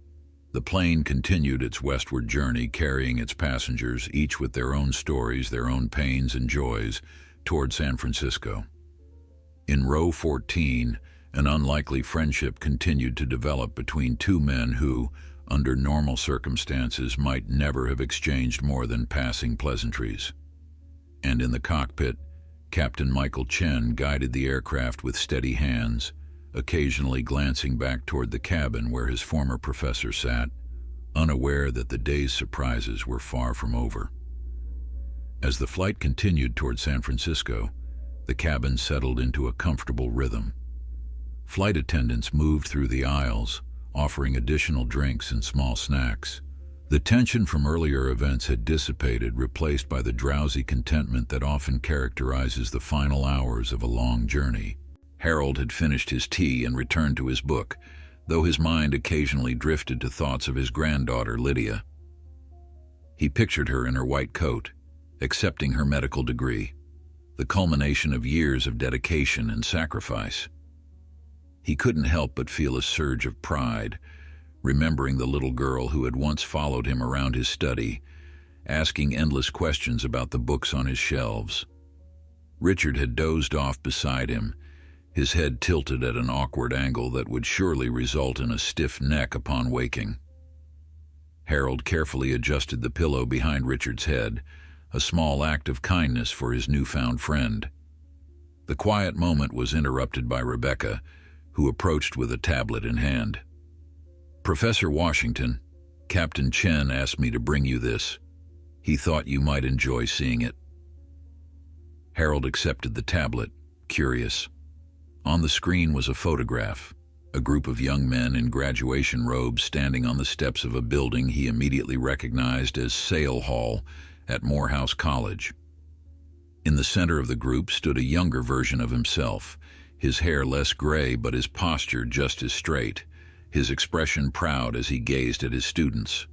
The plane continued its westward journey, carrying its passengers, each with their own stories, their own pains and joys, toward San Francisco. In row 14, an unlikely friendship continued to develop between 2 men who, under normal circumstances, might never have exchanged more than passing pleasantries. And in the cockpit, Captain Michael Chen guided the aircraft with steady hands, occasionally glancing back toward the cabin where his former professor sat, unaware that the day's surprises were far from over. As the flight continued toward San Francisco, the cabin settled into a comfortable rhythm. Flight attendants moved through the aisles, offering additional drinks and small snacks. The tension from earlier events had dissipated, replaced by the drowsy contentment that often characterizes the final hours of a long journey. Harold had finished his tea and returned to his book, though his mind occasionally drifted to thoughts of his granddaughter, Lydia. He pictured her in her white coat, accepting her medical degree, the culmination of years of dedication and sacrifice. He couldn't help but feel a surge of pride, remembering the little girl who had once followed him around his study, asking endless questions about the books on his shelves. Richard had dozed off beside him, his head tilted at an awkward angle that would surely result in a stiff neck upon waking. Harold carefully adjusted the pillow behind Richard's head, a small act of kindness for his newfound friend. The quiet moment was interrupted by Rebecca, who approached with a tablet in hand. "Professor Washington, Captain Chen asked me to bring you this. He thought you might enjoy seeing it." Harold accepted the tablet, curious. On the screen was a photograph, a group of young men in graduation robes standing on the steps of a building he immediately recognized as Sale Hall at Morehouse College. In the center of the group stood a younger version of himself, his hair less gray but his posture just as straight, his expression proud as he gazed at his students.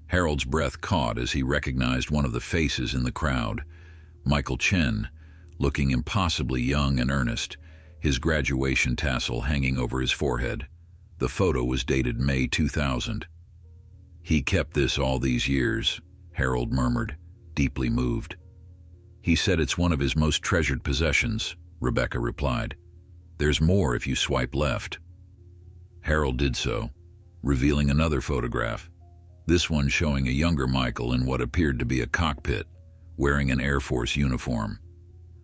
Harold's breath caught as he recognized one of the faces in the crowd, Michael Chen, looking impossibly young and earnest, his graduation tassel hanging over his forehead. The photo was dated May 2000. "He kept this all these years," Harold murmured, deeply moved. "He said it's one of his most treasured possessions," Rebecca replied. "There's more if you swipe left." Harold did so, revealing another photograph, this one showing a younger Michael in what appeared to be a cockpit, wearing an Air Force uniform.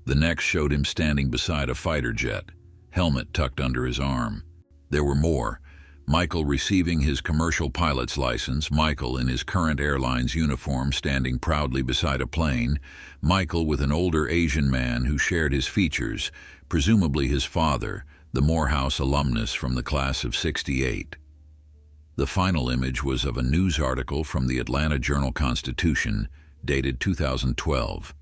The next showed him standing beside a fighter jet, helmet tucked under his arm. There were more. Michael receiving his commercial pilot's license, Michael in his current airline's uniform standing proudly beside a plane, Michael with an older Asian man who shared his features, presumably his father, the Morehouse alumnus from the class of '68. The final image was of a news article from the Atlanta Journal-Constitution, dated 2012.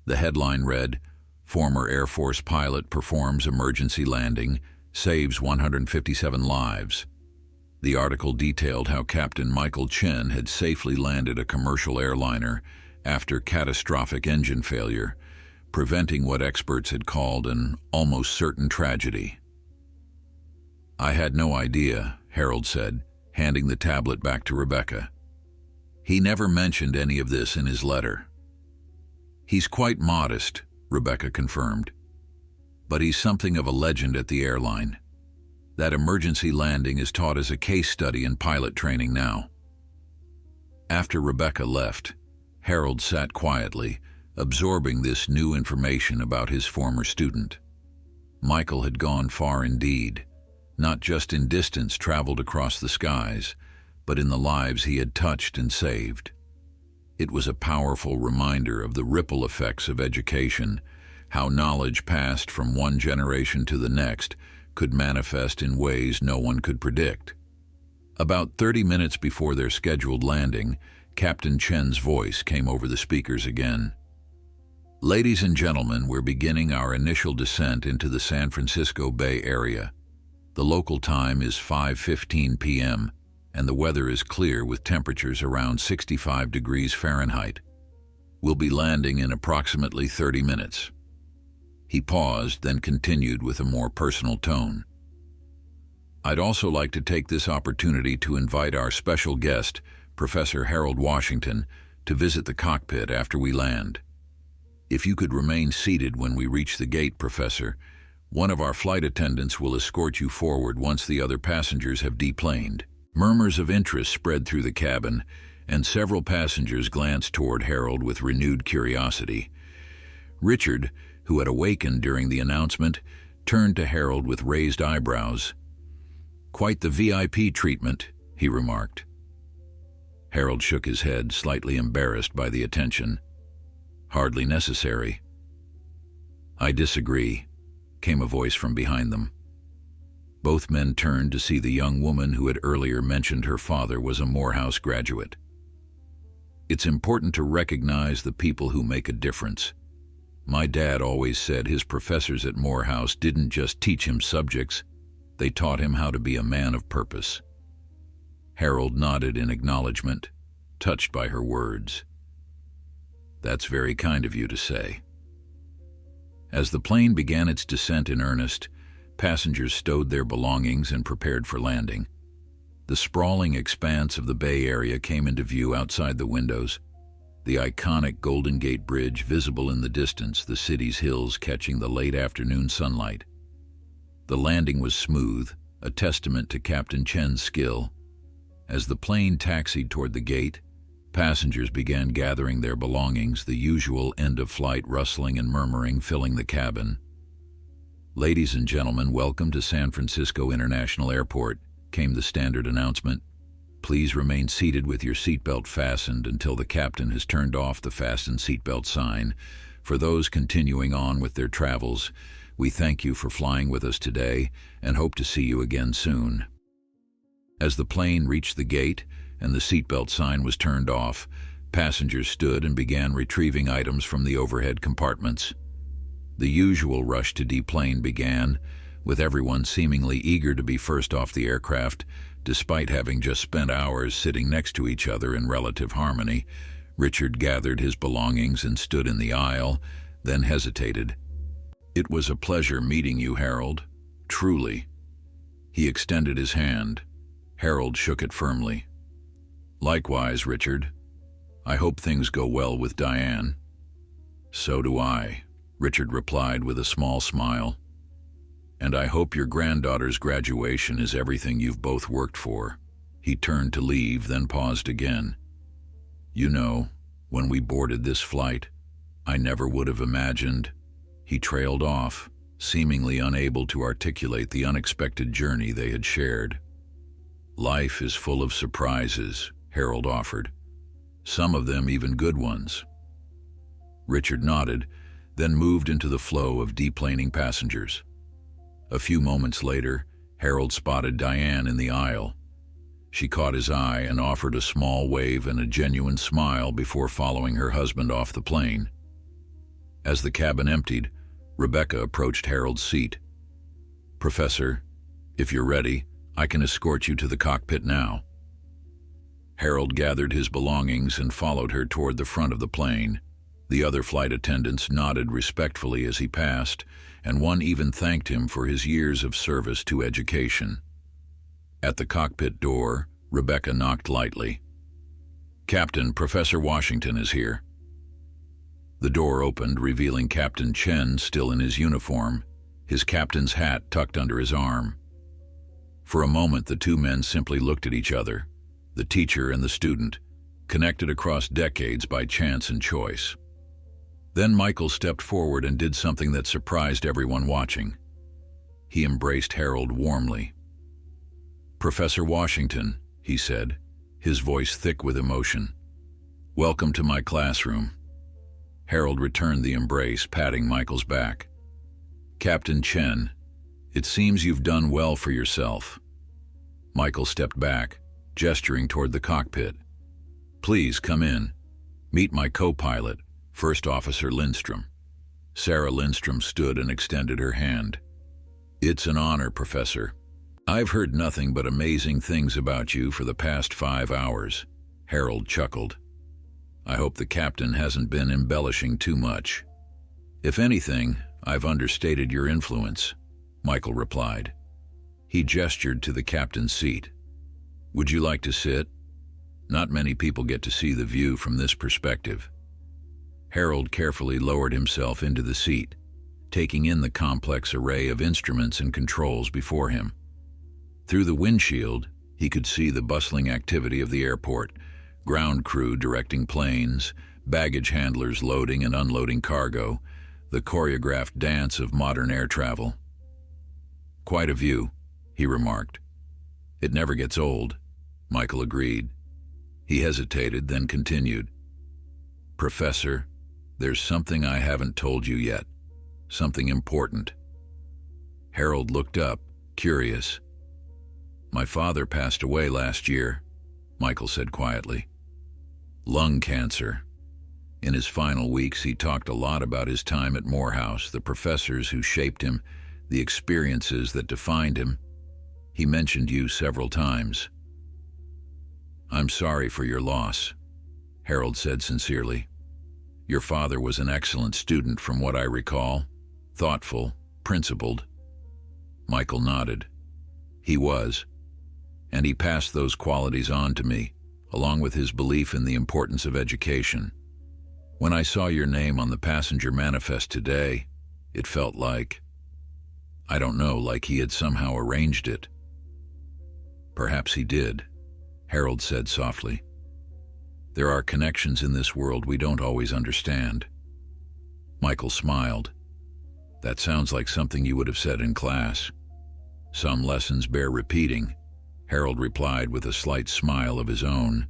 The headline read, "Former Air Force pilot performs emergency landing, saves 157 lives." The article detailed how Captain Michael Chen had safely landed a commercial airliner after catastrophic engine failure, preventing what experts had called an almost certain tragedy. "I had no idea," Harold said, handing the tablet back to Rebecca. "He never mentioned any of this in his letter." "He's quite modest," Rebecca confirmed. "But he's something of a legend at the airline. That emergency landing is taught as a case study in pilot training now." After Rebecca left, Harold sat quietly, absorbing this new information about his former student. Michael had gone far indeed, not just in distance traveled across the skies, but in the lives he had touched and saved. It was a powerful reminder of the ripple effects of education, how knowledge passed from one generation to the next could manifest in ways no one could predict. About 30 minutes before their scheduled landing, Captain Chen's voice came over the speakers again. "Ladies and gentlemen, we're beginning our initial descent into the San Francisco Bay Area. The local time is 5:15 p.m., and the weather is clear with temperatures around 65 degrees Fahrenheit. We'll be landing in approximately 30 minutes. He paused, then continued with a more personal tone. "I'd also like to take this opportunity to invite our special guest, Professor Harold Washington, to visit the cockpit after we land. If you could remain seated when we reach the gate, Professor, one of our flight attendants will escort you forward once the other passengers have deplaned." Murmurs of interest spread through the cabin, and several passengers glanced toward Harold with renewed curiosity. Richard, who had awakened during the announcement, turned to Harold with raised eyebrows. "Quite the VIP treatment," he remarked. Harold shook his head, slightly embarrassed by the attention. "Hardly necessary." "I disagree," came a voice from behind them. Both men turned to see the young woman who had earlier mentioned her father was a Morehouse graduate. "It's important to recognize the people who make a difference. My dad always said his professors at Morehouse didn't just teach him subjects, they taught him how to be a man of purpose." Harold nodded in acknowledgement, touched by her words. "That's very kind of you to say." As the plane began its descent in earnest, passengers stowed their belongings and prepared for landing. The sprawling expanse of the Bay Area came into view outside the windows, the iconic Golden Gate Bridge visible in the distance, the city's hills catching the late afternoon sunlight. The landing was smooth, a testament to Captain Chen's skill. As the plane taxied toward the gate, passengers began gathering their belongings, the usual end-of-flight rustling and murmuring filling the cabin. "Ladies and gentlemen, welcome to San Francisco International Airport," came the standard announcement. "Please remain seated with your seatbelt fastened until the captain has turned off the fasten seatbelt sign. For those continuing on with their travels, we thank you for flying with us today and hope to see you again soon." As the plane reached the gate and the seatbelt sign was turned off, passengers stood and began retrieving items from the overhead compartments. The usual rush to deplane began, with everyone seemingly eager to be first off the aircraft, despite having just spent hours sitting next to each other in relative harmony. Richard gathered his belongings and stood in the aisle, then hesitated. "It was a pleasure meeting you, Harold. Truly." He extended his hand. Harold shook it firmly. "Likewise, Richard. I hope things go well with Diane." "So do I," Richard replied with a small smile. "And I hope your granddaughter's graduation is everything you've both worked for." He turned to leave, then paused again. "You know, when we boarded this flight, I never would have imagined—" He trailed off, seemingly unable to articulate the unexpected journey they had shared. "Life is full of surprises," Harold offered. "Some of them even good ones." Richard nodded, then moved into the flow of deplaning passengers. A few moments later, Harold spotted Diane in the aisle. She caught his eye and offered a small wave and a genuine smile before following her husband off the plane. As the cabin emptied, Rebecca approached Harold's seat. "Professor, if you're ready, I can escort you to the cockpit now." Harold gathered his belongings and followed her toward the front of the plane. The other flight attendants nodded respectfully as he passed, and one even thanked him for his years of service to education. At the cockpit door, Rebecca knocked lightly. "Captain, Professor Washington is here." The door opened, revealing Captain Chen still in his uniform, his captain's hat tucked under his arm. For a moment, the two men simply looked at each other, the teacher and the student, connected across decades by chance and choice. Then Michael stepped forward and did something that surprised everyone watching. He embraced Harold warmly. "Professor Washington," he said, his voice thick with emotion. "Welcome to my classroom." Harold returned the embrace, patting Michael's back. "Captain Chen, it seems you've done well for yourself." Michael stepped back, gesturing toward the cockpit. "Please come in. Meet my co-pilot, First Officer Lindstrom." Sarah Lindstrom stood and extended her hand. "It's an honor, Professor. I've heard nothing but amazing things about you for the past 5 hours." Harold chuckled. "I hope the captain hasn't been embellishing too much." "If anything, I've understated your influence," Michael replied. He gestured to the captain's seat. "Would you like to sit? Not many people get to see the view from this perspective." Harold carefully lowered himself into the seat, taking in the complex array of instruments and controls before him. Through the windshield, he could see the bustling activity of the airport, ground crew directing planes, baggage handlers loading and unloading cargo, the choreographed dance of modern air travel. "Quite a view," he remarked. "It never gets old," Michael agreed. He hesitated, then continued. "Professor, there's something I haven't told you yet, something important." Harold looked up, curious. "My father passed away last year," Michael said quietly. "Lung cancer." In his final weeks, he talked a lot about his time at Morehouse, the professors who shaped him, the experiences that defined him. He mentioned you several times. "I'm sorry for your loss," Harold said sincerely. "Your father was an excellent student from what I recall, thoughtful, principled." Michael nodded. "He was, and he passed those qualities on to me, along with his belief in the importance of education. When I saw your name on the passenger manifest today, it felt like, I don't know, like he had somehow arranged it." "Perhaps he did," Harold said softly. There are connections in this world we don't always understand. Michael smiled. That sounds like something you would have said in class. Some lessons bear repeating, Harold replied with a slight smile of his own.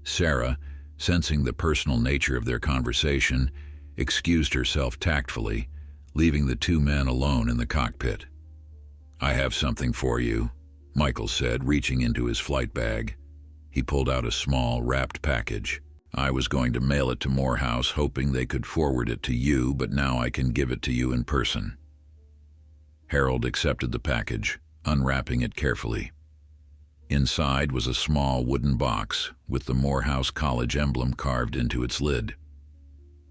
Sarah, sensing the personal nature of their conversation, excused herself tactfully, leaving the two men alone in the cockpit. I have something for you, Michael said, reaching into his flight bag. He pulled out a small, wrapped package. I was going to mail it to Morehouse, hoping they could forward it to you, but now I can give it to you in person. Harold accepted the package, unwrapping it carefully. Inside was a small wooden box with the Morehouse College emblem carved into its lid.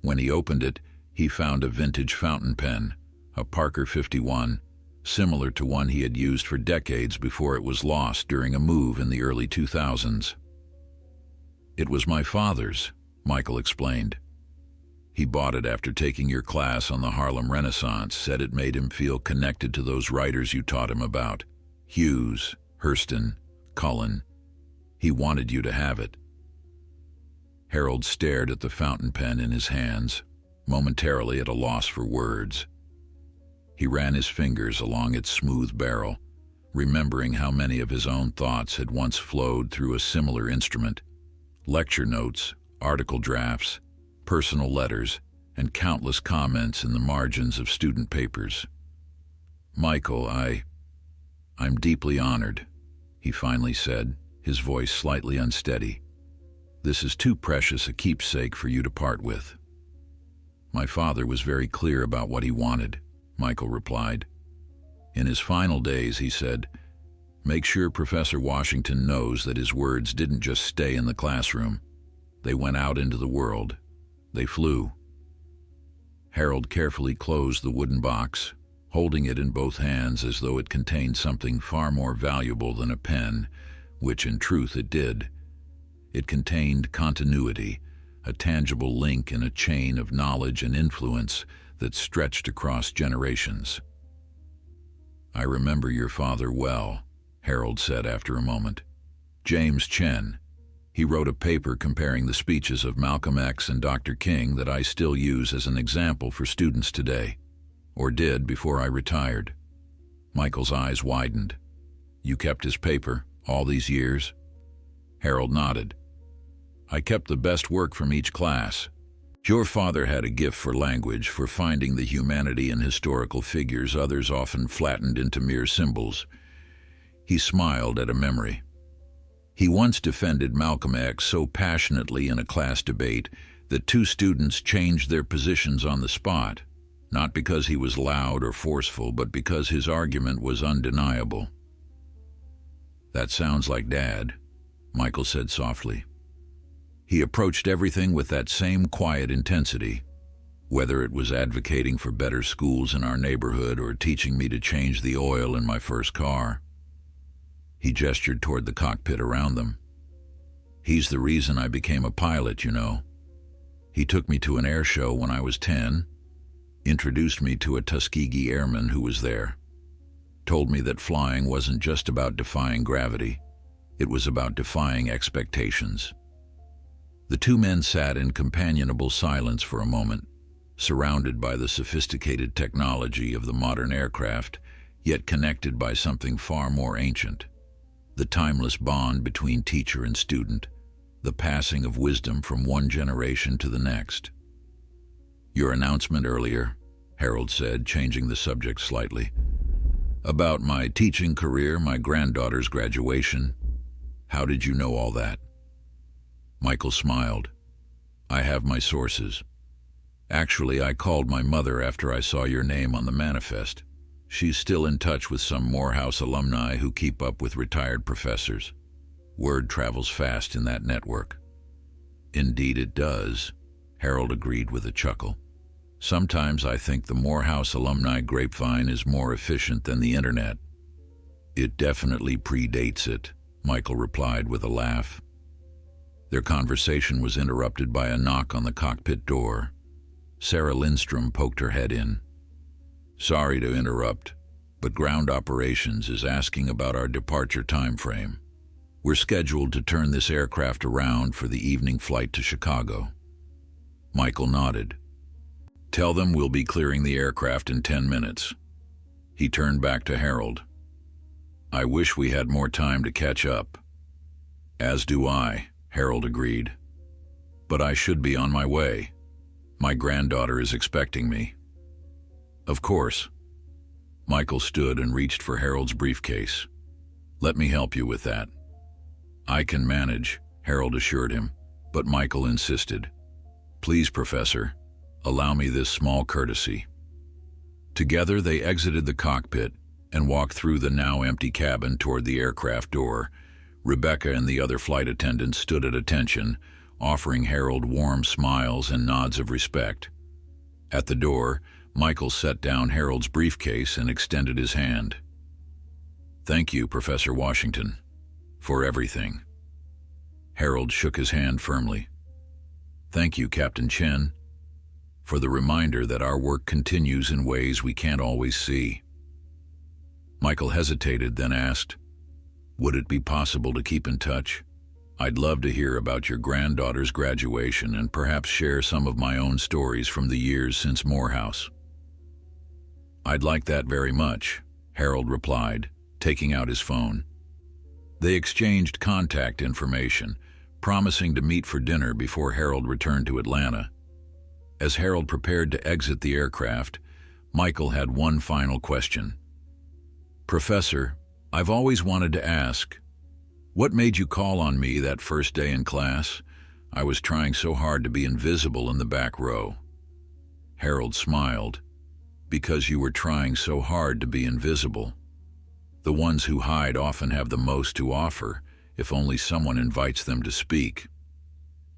When he opened it, he found a vintage fountain pen, a Parker 51, similar to one he had used for decades before it was lost during a move in the early 2000s. It was my father's, Michael explained. He bought it after taking your class on the Harlem Renaissance, said it made him feel connected to those writers you taught him about. Hughes, Hurston, Cullen. He wanted you to have it. Harold stared at the fountain pen in his hands, momentarily at a loss for words. He ran his fingers along its smooth barrel, remembering how many of his own thoughts had once flowed through a similar instrument. Lecture notes, article drafts, personal letters, and countless comments in the margins of student papers. Michael, I'm deeply honored, he finally said, his voice slightly unsteady. This is too precious a keepsake for you to part with. My father was very clear about what he wanted, Michael replied. In his final days, he said, make sure Professor Washington knows that his words didn't just stay in the classroom. They went out into the world. They flew. Harold carefully closed the wooden box, holding it in both hands as though it contained something far more valuable than a pen, which in truth it did. It contained continuity, a tangible link in a chain of knowledge and influence that stretched across generations. I remember your father well, Harold said after a moment. James Chen. He wrote a paper comparing the speeches of Malcolm X and Dr. King that I still use as an example for students today, or did before I retired. Michael's eyes widened. You kept his paper all these years? Harold nodded. I kept the best work from each class. Your father had a gift for language, for finding the humanity in historical figures others often flattened into mere symbols. He smiled at a memory. He once defended Malcolm X so passionately in a class debate that two students changed their positions on the spot, not because he was loud or forceful, but because his argument was undeniable. That sounds like Dad, Michael said softly. He approached everything with that same quiet intensity, whether it was advocating for better schools in our neighborhood or teaching me to change the oil in my first car. He gestured toward the cockpit around them. He's the reason I became a pilot, you know. He took me to an air show when I was 10, introduced me to a Tuskegee airman who was there, told me that flying wasn't just about defying gravity, it was about defying expectations. The two men sat in companionable silence for a moment, surrounded by the sophisticated technology of the modern aircraft, yet connected by something far more ancient. The timeless bond between teacher and student, the passing of wisdom from one generation to the next. Your announcement earlier, Harold said, changing the subject slightly, about my teaching career, my granddaughter's graduation. How did you know all that? Michael smiled. I have my sources. Actually, I called my mother after I saw your name on the manifest. She's still in touch with some Morehouse alumni who keep up with retired professors. Word travels fast in that network. Indeed it does, Harold agreed with a chuckle. Sometimes I think the Morehouse alumni grapevine is more efficient than the internet. It definitely predates it, Michael replied with a laugh. Their conversation was interrupted by a knock on the cockpit door. Sarah Lindstrom poked her head in. Sorry to interrupt, but ground operations is asking about our departure time frame. We're scheduled to turn this aircraft around for the evening flight to Chicago. Michael nodded. Tell them we'll be clearing the aircraft in 10 minutes. He turned back to Harold. I wish we had more time to catch up. As do I, Harold agreed. But I should be on my way. My granddaughter is expecting me. Of course. Michael stood and reached for Harold's briefcase. Let me help you with that. I can manage, Harold assured him, but Michael insisted. Please, Professor, allow me this small courtesy. Together they exited the cockpit and walked through the now empty cabin toward the aircraft door. Rebecca and the other flight attendants stood at attention, offering Harold warm smiles and nods of respect. At the door, Michael set down Harold's briefcase and extended his hand. Thank you, Professor Washington, for everything. Harold shook his hand firmly. Thank you, Captain Chen, for the reminder that our work continues in ways we can't always see. Michael hesitated, then asked, would it be possible to keep in touch? I'd love to hear about your granddaughter's graduation and perhaps share some of my own stories from the years since Morehouse. I'd like that very much, Harold replied, taking out his phone. They exchanged contact information, promising to meet for dinner before Harold returned to Atlanta. As Harold prepared to exit the aircraft, Michael had one final question. Professor, I've always wanted to ask, what made you call on me that first day in class? I was trying so hard to be invisible in the back row. Harold smiled. Because you were trying so hard to be invisible. The ones who hide often have the most to offer, if only someone invites them to speak.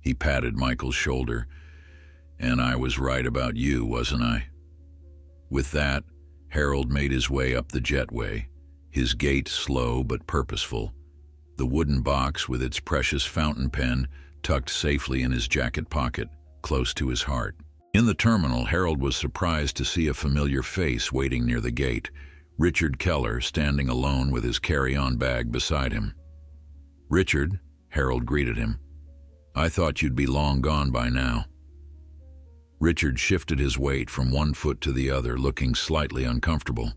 He patted Michael's shoulder. And I was right about you, wasn't I? With that, Harold made his way up the jetway, his gait slow but purposeful, the wooden box with its precious fountain pen tucked safely in his jacket pocket, close to his heart. In the terminal, Harold was surprised to see a familiar face waiting near the gate, Richard Keller standing alone with his carry-on bag beside him. Richard, Harold greeted him. I thought you'd be long gone by now. Richard shifted his weight from one foot to the other, looking slightly uncomfortable.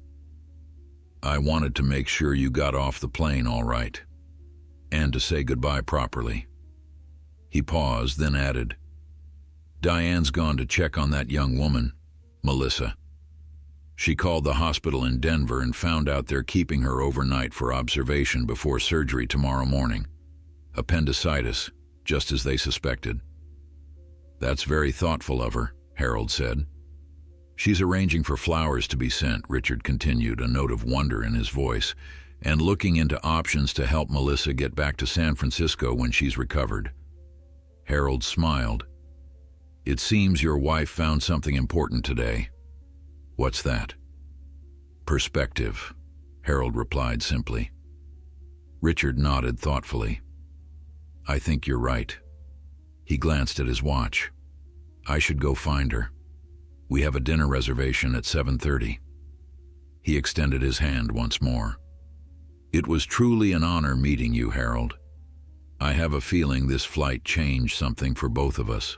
I wanted to make sure you got off the plane all right, and to say goodbye properly. He paused, then added, Diane's gone to check on that young woman, Melissa. She called the hospital in Denver and found out they're keeping her overnight for observation before surgery tomorrow morning. Appendicitis, just as they suspected. That's very thoughtful of her, Harold said. She's arranging for flowers to be sent, Richard continued, a note of wonder in his voice, and looking into options to help Melissa get back to San Francisco when she's recovered. Harold smiled. It seems your wife found something important today. What's that? Perspective, Harold replied simply. Richard nodded thoughtfully. I think you're right. He glanced at his watch. I should go find her. We have a dinner reservation at 7:30. He extended his hand once more. It was truly an honor meeting you, Harold. I have a feeling this flight changed something for both of us.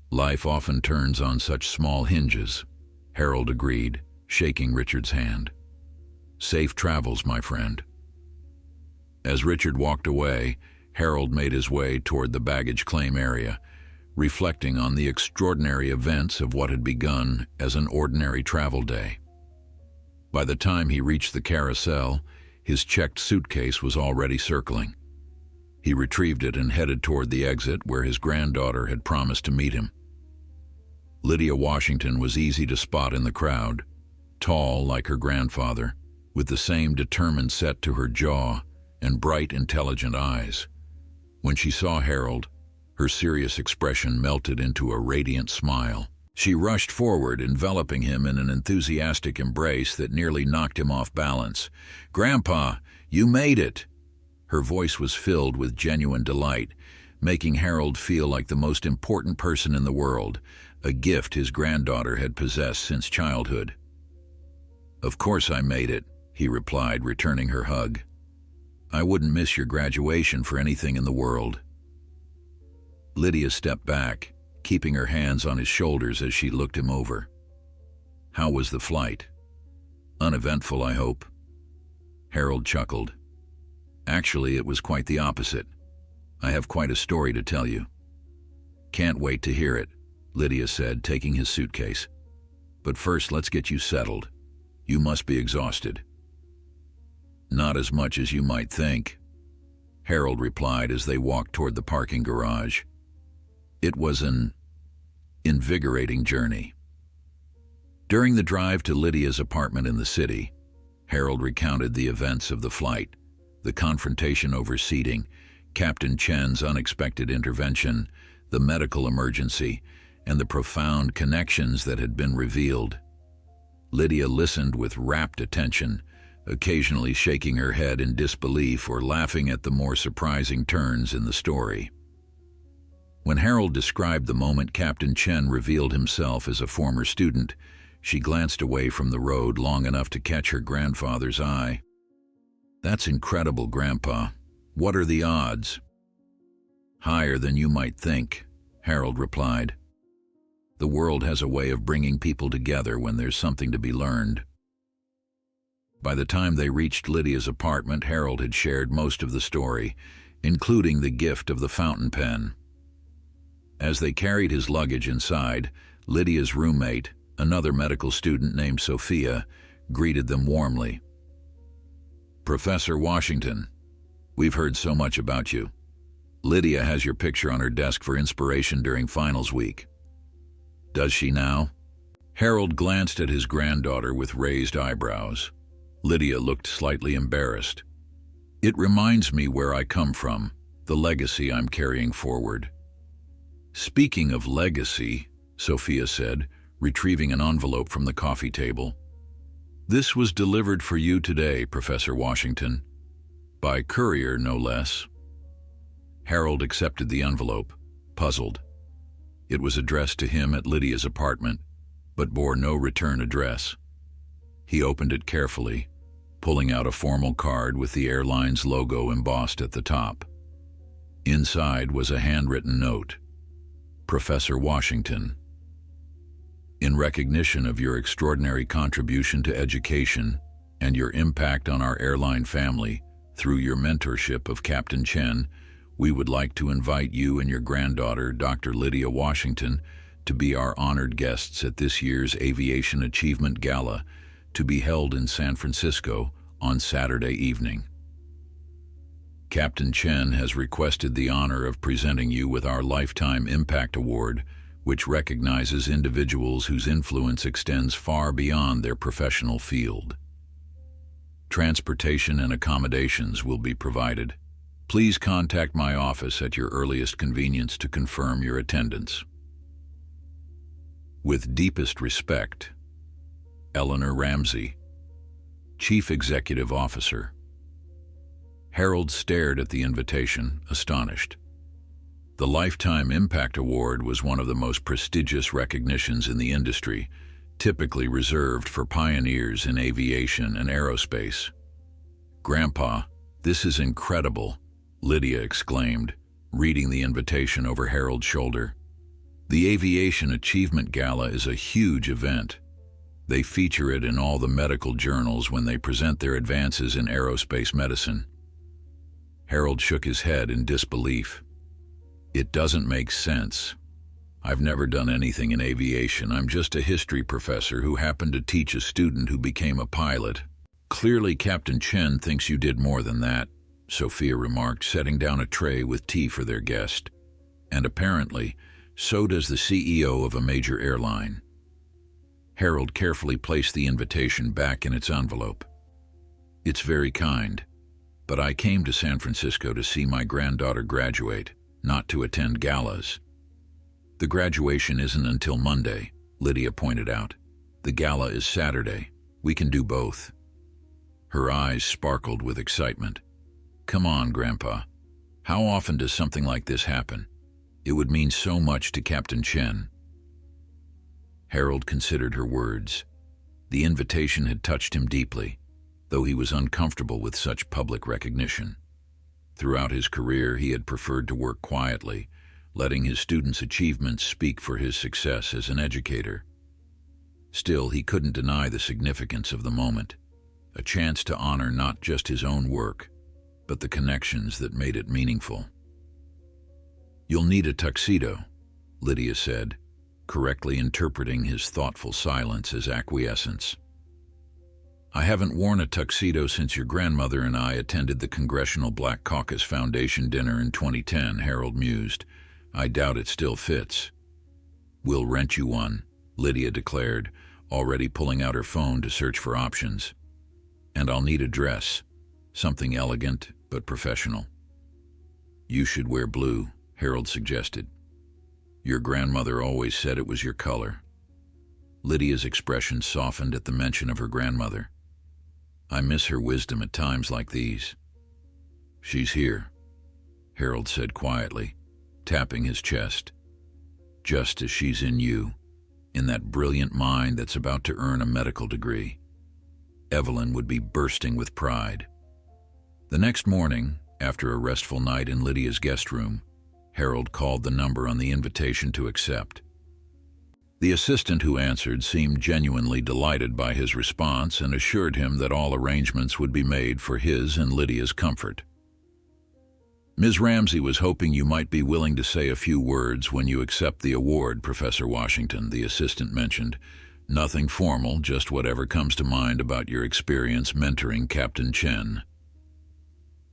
Life often turns on such small hinges, Harold agreed, shaking Richard's hand. Safe travels, my friend. As Richard walked away, Harold made his way toward the baggage claim area, reflecting on the extraordinary events of what had begun as an ordinary travel day. By the time he reached the carousel, his checked suitcase was already circling. He retrieved it and headed toward the exit where his granddaughter had promised to meet him. Lydia Washington was easy to spot in the crowd, tall like her grandfather, with the same determined set to her jaw and bright, intelligent eyes. When she saw Harold, her serious expression melted into a radiant smile. She rushed forward, enveloping him in an enthusiastic embrace that nearly knocked him off balance. "Grandpa, you made it!" Her voice was filled with genuine delight, making Harold feel like the most important person in the world, a gift his granddaughter had possessed since childhood. "Of course I made it," he replied, returning her hug. I wouldn't miss your graduation for anything in the world." Lydia stepped back, keeping her hands on his shoulders as she looked him over. "How was the flight?" "Uneventful, I hope." Harold chuckled. "Actually, it was quite the opposite. I have quite a story to tell you." "Can't wait to hear it," Lydia said, taking his suitcase. "But first, let's get you settled. You must be exhausted." "Not as much as you might think," Harold replied as they walked toward the parking garage. It was an invigorating journey. During the drive to Lydia's apartment in the city, Harold recounted the events of the flight, the confrontation over seating, Captain Chen's unexpected intervention, the medical emergency, and the profound connections that had been revealed. Lydia listened with rapt attention, occasionally shaking her head in disbelief or laughing at the more surprising turns in the story. When Harold described the moment Captain Chen revealed himself as a former student, she glanced away from the road long enough to catch her grandfather's eye. "That's incredible, Grandpa. What are the odds?" "Higher than you might think," Harold replied. "The world has a way of bringing people together when there's something to be learned." By the time they reached Lydia's apartment, Harold had shared most of the story, including the gift of the fountain pen. As they carried his luggage inside, Lydia's roommate, another medical student named Sophia, greeted them warmly. "Professor Washington, we've heard so much about you. Lydia has your picture on her desk for inspiration during finals week." "Does she now?" Harold glanced at his granddaughter with raised eyebrows. Lydia looked slightly embarrassed. "It reminds me where I come from, the legacy I'm carrying forward." "Speaking of legacy," Sophia said, retrieving an envelope from the coffee table. "This was delivered for you today, Professor Washington. By courier, no less." Harold accepted the envelope, puzzled. It was addressed to him at Lydia's apartment, but bore no return address. He opened it carefully, pulling out a formal card with the airline's logo embossed at the top. Inside was a handwritten note. "Professor Washington, in recognition of your extraordinary contribution to education and your impact on our airline family through your mentorship of Captain Chen, we would like to invite you and your granddaughter, Dr. Lydia Washington, to be our honored guests at this year's Aviation Achievement Gala, to be held in San Francisco on Saturday evening. Captain Chen has requested the honor of presenting you with our Lifetime Impact Award, which recognizes individuals whose influence extends far beyond their professional field. Transportation and accommodations will be provided. Please contact my office at your earliest convenience to confirm your attendance. With deepest respect, Eleanor Ramsey, Chief Executive Officer. Harold stared at the invitation, astonished. The Lifetime Impact Award was one of the most prestigious recognitions in the industry, typically reserved for pioneers in aviation and aerospace. "Grandpa, this is incredible," Lydia exclaimed, reading the invitation over Harold's shoulder. "The Aviation Achievement Gala is a huge event. They feature it in all the medical journals when they present their advances in aerospace medicine." Harold shook his head in disbelief. "It doesn't make sense. I've never done anything in aviation. I'm just a history professor who happened to teach a student who became a pilot." "Clearly Captain Chen thinks you did more than that," Sophia remarked, setting down a tray with tea for their guest. "And apparently, so does the CEO of a major airline." Harold carefully placed the invitation back in its envelope. "It's very kind, but I came to San Francisco to see my granddaughter graduate, not to attend galas." "The graduation isn't until Monday," Lydia pointed out. "The gala is Saturday. We can do both." Her eyes sparkled with excitement. "Come on, Grandpa. How often does something like this happen? It would mean so much to Captain Chen." Harold considered her words. The invitation had touched him deeply. though he was uncomfortable with such public recognition. Throughout his career, he had preferred to work quietly, letting his students' achievements speak for his success as an educator. Still, he couldn't deny the significance of the moment, a chance to honor not just his own work, but the connections that made it meaningful. "You'll need a tuxedo," Lydia said, correctly interpreting his thoughtful silence as acquiescence. "I haven't worn a tuxedo since your grandmother and I attended the Congressional Black Caucus Foundation dinner in 2010, Harold mused. "I doubt it still fits." "We'll rent you one," Lydia declared, already pulling out her phone to search for options. "And I'll need a dress, something elegant but professional." "You should wear blue," Harold suggested. "Your grandmother always said it was your color." Lydia's expression softened at the mention of her grandmother. "I miss her wisdom at times like these." "She's here," Harold said quietly, tapping his chest. "Just as she's in you, in that brilliant mind that's about to earn a medical degree." Evelyn would be bursting with pride. The next morning, after a restful night in Lydia's guest room, Harold called the number on the invitation to accept. The assistant who answered seemed genuinely delighted by his response and assured him that all arrangements would be made for his and Lydia's comfort. "Ms. Ramsey was hoping you might be willing to say a few words when you accept the award, Professor Washington," the assistant mentioned. "Nothing formal, just whatever comes to mind about your experience mentoring Captain Chen."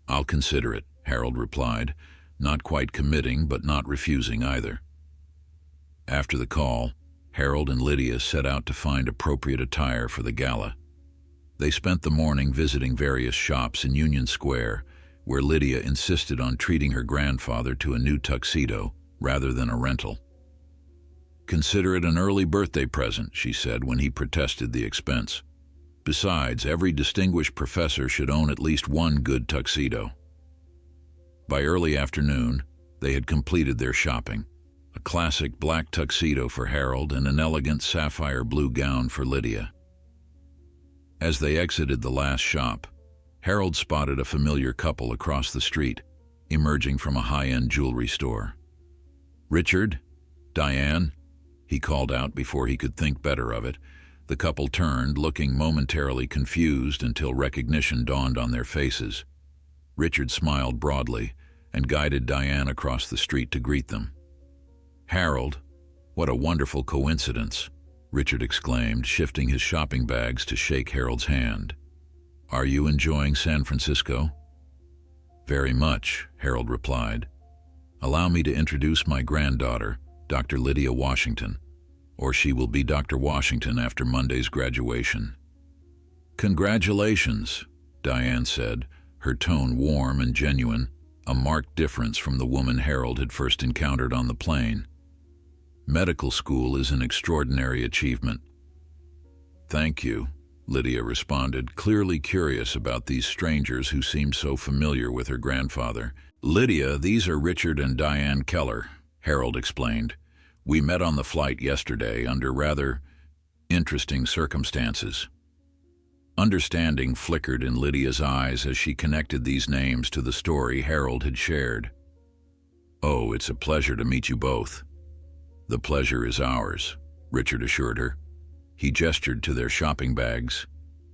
"I'll consider it," Harold replied, not quite committing but not refusing either. After the call, Harold and Lydia set out to find appropriate attire for the gala. They spent the morning visiting various shops in Union Square, where Lydia insisted on treating her grandfather to a new tuxedo rather than a rental. "Consider it an early birthday present," she said when he protested the expense. "Besides, every distinguished professor should own at least one good tuxedo." By early afternoon, they had completed their shopping. A classic black tuxedo for Harold and an elegant sapphire blue gown for Lydia. As they exited the last shop, Harold spotted a familiar couple across the street, emerging from a high-end jewelry store. "Richard? Diane?" he called out before he could think better of it. The couple turned, looking momentarily confused until recognition dawned on their faces. Richard smiled broadly and guided Diane across the street to greet them. "Harold, what a wonderful coincidence," Richard exclaimed, shifting his shopping bags to shake Harold's hand. "Are you enjoying San Francisco?" "Very much," Harold replied. "Allow me to introduce my granddaughter, Dr. Lydia Washington, or she will be Dr. Washington after Monday's graduation." "Congratulations," Diane said, her tone warm and genuine, a marked difference from the woman Harold had first encountered on the plane. "Medical school is an extraordinary achievement." "Thank you," Lydia responded, clearly curious about these strangers who seemed so familiar with her grandfather. "Lydia, these are Richard and Diane Keller," Harold explained. "We met on the flight yesterday under rather interesting circumstances." Understanding flickered in Lydia's eyes as she connected these names to the story Harold had shared. "Oh, it's a pleasure to meet you both." "The pleasure is ours," Richard assured her. He gestured to their shopping bags.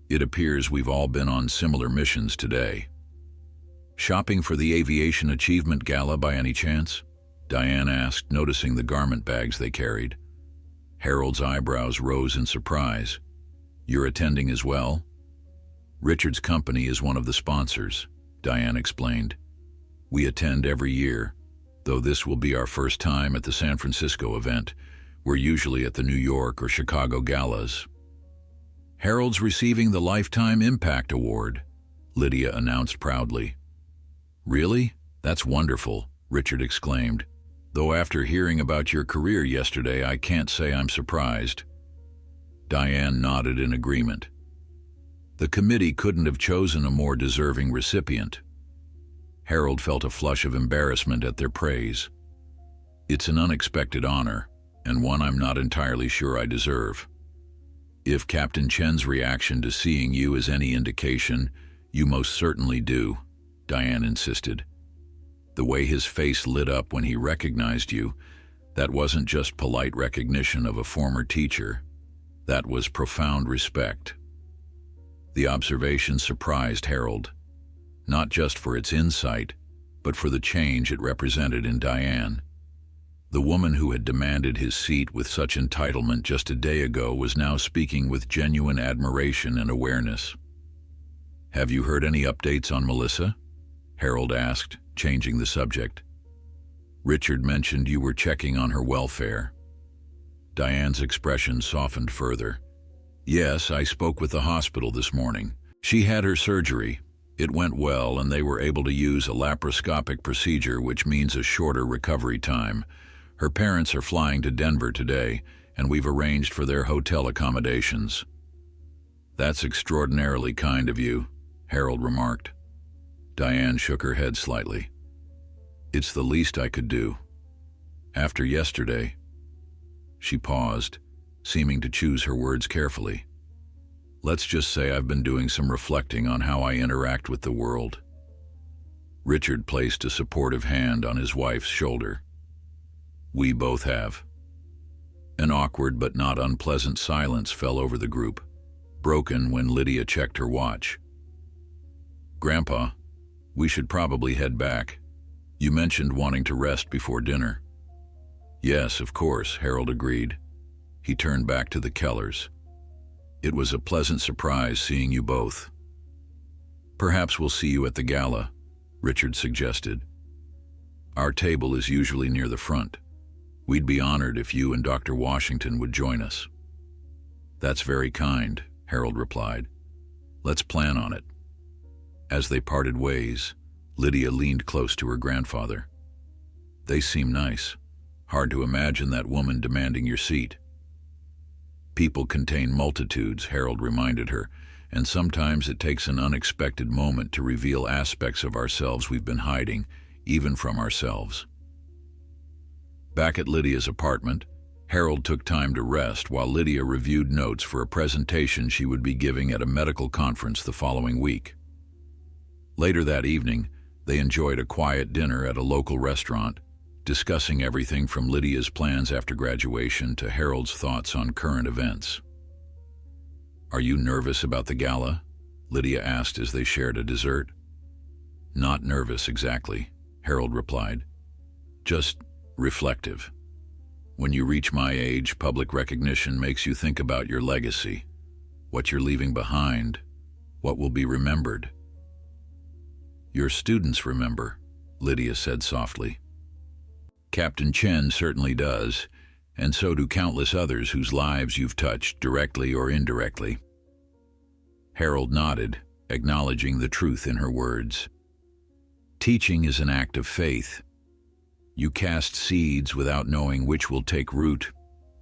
"It appears we've all been on similar missions today." "Shopping for the Aviation Achievement Gala by any chance?" Diane asked, noticing the garment bags they carried. Harold's eyebrows rose in surprise. "You're attending as well?" "Richard's company is one of the sponsors," Diane explained. "We attend every year, though this will be our first time at the San Francisco event. We're usually at the New York or Chicago galas." "Harold's receiving the Lifetime Impact Award," Lydia announced proudly. "Really? That's wonderful," Richard exclaimed. "Though after hearing about your career yesterday, I can't say I'm surprised." Diane nodded in agreement. The committee couldn't have chosen a more deserving recipient. Harold felt a flush of embarrassment at their praise. "It's an unexpected honor, and one I'm not entirely sure I deserve." If Captain Chen's reaction to seeing you is any indication, you most certainly do, Diane insisted. The way his face lit up when he recognized you, that wasn't just polite recognition of a former teacher. That was profound respect. The observation surprised Harold, not just for its insight, but for the change it represented in Diane. The woman who had demanded his seat with such entitlement just a day ago was now speaking with genuine admiration and awareness. "Have you heard any updates on Melissa?" Harold asked, changing the subject. "Richard mentioned you were checking on her welfare." Diane's expression softened further. "Yes, I spoke with the hospital this morning. She had her surgery. It went well, and they were able to use a laparoscopic procedure, which means a shorter recovery time. Her parents are flying to Denver today, and we've arranged for their hotel accommodations." "That's extraordinarily kind of you," Harold remarked. Diane shook her head slightly. "It's the least I could do. After yesterday..." She paused, seeming to choose her words carefully. "Let's just say I've been doing some reflecting on how I interact with the world." Richard placed a supportive hand on his wife's shoulder. "We both have." An awkward but not unpleasant silence fell over the group, broken when Lydia checked her watch. "Grandpa, we should probably head back. You mentioned wanting to rest before dinner." "Yes, of course," Harold agreed. He turned back to the Kellers. "It was a pleasant surprise seeing you both." "Perhaps we'll see you at the gala," Richard suggested. "Our table is usually near the front. We'd be honored if you and Dr. Washington would join us." "That's very kind," Harold replied. "Let's plan on it." As they parted ways, Lydia leaned close to her grandfather. "They seem nice. Hard to imagine that woman demanding your seat." "People contain multitudes," Harold reminded her, "and sometimes it takes an unexpected moment to reveal aspects of ourselves we've been hiding, even from ourselves." Back at Lydia's apartment, Harold took time to rest while Lydia reviewed notes for a presentation she would be giving at a medical conference the following week. Later that evening, they enjoyed a quiet dinner at a local restaurant, discussing everything from Lydia's plans after graduation to Harold's thoughts on current events. "Are you nervous about the gala?" Lydia asked as they shared a dessert. "Not nervous exactly," Harold replied. "Just reflective. When you reach my age, public recognition makes you think about your legacy, what you're leaving behind, what will be remembered." "Your students remember," Lydia said softly. "Captain Chen certainly does, and so do countless others whose lives you've touched directly or indirectly." Harold nodded, acknowledging the truth in her words. "Teaching is an act of faith. You cast seeds without knowing which will take root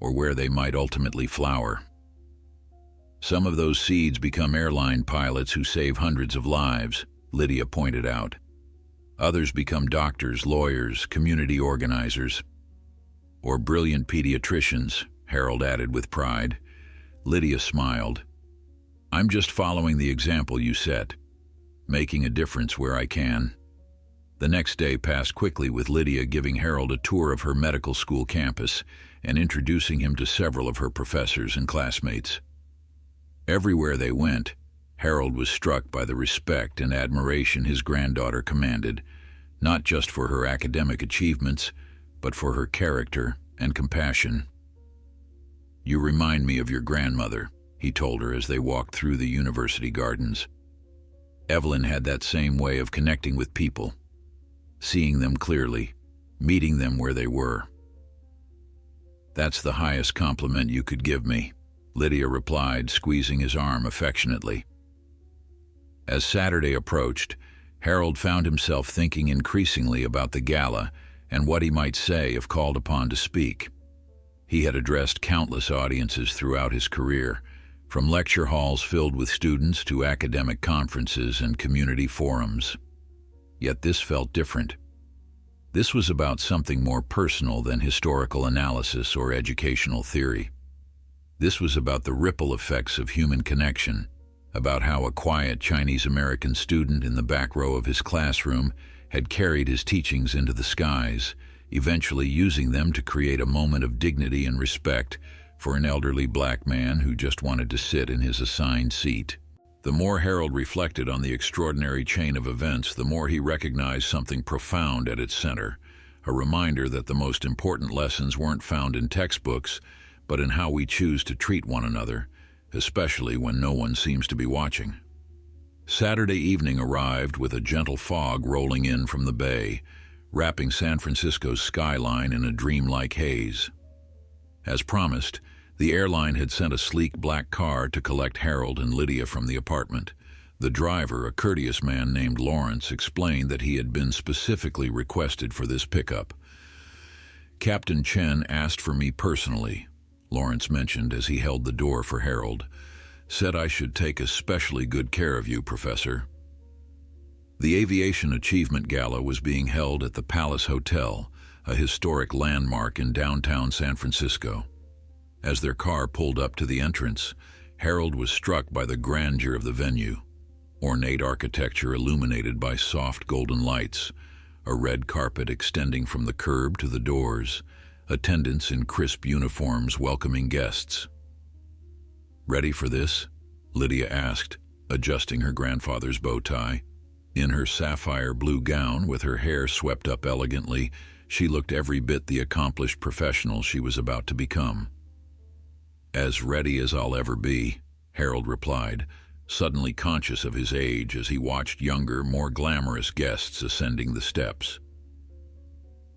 or where they might ultimately flower. Some of those seeds become airline pilots who save hundreds of lives," Lydia pointed out. "Others become doctors, lawyers, community organizers, or brilliant pediatricians," Harold added with pride. Lydia smiled. "I'm just following the example you set, making a difference where I can." The next day passed quickly with Lydia giving Harold a tour of her medical school campus and introducing him to several of her professors and classmates. Everywhere they went, Harold was struck by the respect and admiration his granddaughter commanded, not just for her academic achievements, but for her character and compassion. "You remind me of your grandmother," he told her as they walked through the university gardens. "Evelyn had that same way of connecting with people, seeing them clearly, meeting them where they were." "That's the highest compliment you could give me," Lydia replied, squeezing his arm affectionately. As Saturday approached, Harold found himself thinking increasingly about the gala and what he might say if called upon to speak. He had addressed countless audiences throughout his career, from lecture halls filled with students to academic conferences and community forums. Yet this felt different. This was about something more personal than historical analysis or educational theory. This was about the ripple effects of human connection, about how a quiet Chinese-American student in the back row of his classroom had carried his teachings into the skies, eventually using them to create a moment of dignity and respect for an elderly black man who just wanted to sit in his assigned seat. The more Harold reflected on the extraordinary chain of events, the more he recognized something profound at its center, a reminder that the most important lessons weren't found in textbooks, but in how we choose to treat one another, especially when no one seems to be watching. Saturday evening arrived with a gentle fog rolling in from the bay, wrapping San Francisco's skyline in a dreamlike haze. As promised, the airline had sent a sleek black car to collect Harold and Lydia from the apartment. The driver, a courteous man named Lawrence, explained that he had been specifically requested for this pickup. "Captain Chen asked for me personally," Lawrence mentioned as he held the door for Harold. "Said I should take especially good care of you, Professor." The Aviation Achievement Gala was being held at the Palace Hotel, a historic landmark in downtown San Francisco. As their car pulled up to the entrance, Harold was struck by the grandeur of the venue. Ornate architecture illuminated by soft golden lights, a red carpet extending from the curb to the doors, attendants in crisp uniforms welcoming guests. "Ready for this?" Lydia asked, adjusting her grandfather's bow tie. In her sapphire blue gown, with her hair swept up elegantly, she looked every bit the accomplished professional she was about to become. "As ready as I'll ever be," Harold replied, suddenly conscious of his age as he watched younger, more glamorous guests ascending the steps.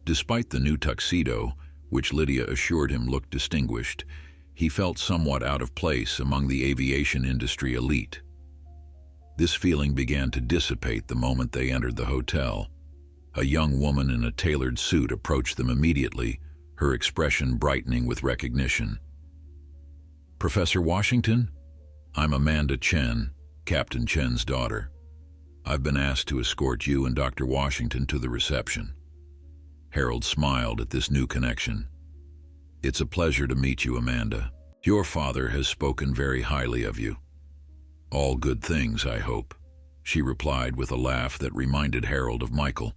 Despite the new tuxedo, which Lydia assured him looked distinguished, he felt somewhat out of place among the aviation industry elite. This feeling began to dissipate the moment they entered the hotel. A young woman in a tailored suit approached them immediately, her expression brightening with recognition. "Professor Washington? I'm Amanda Chen, Captain Chen's daughter. I've been asked to escort you and Dr. Washington to the reception." Harold smiled at this new connection. "It's a pleasure to meet you, Amanda. Your father has spoken very highly of you." "All good things, I hope," she replied with a laugh that reminded Harold of Michael.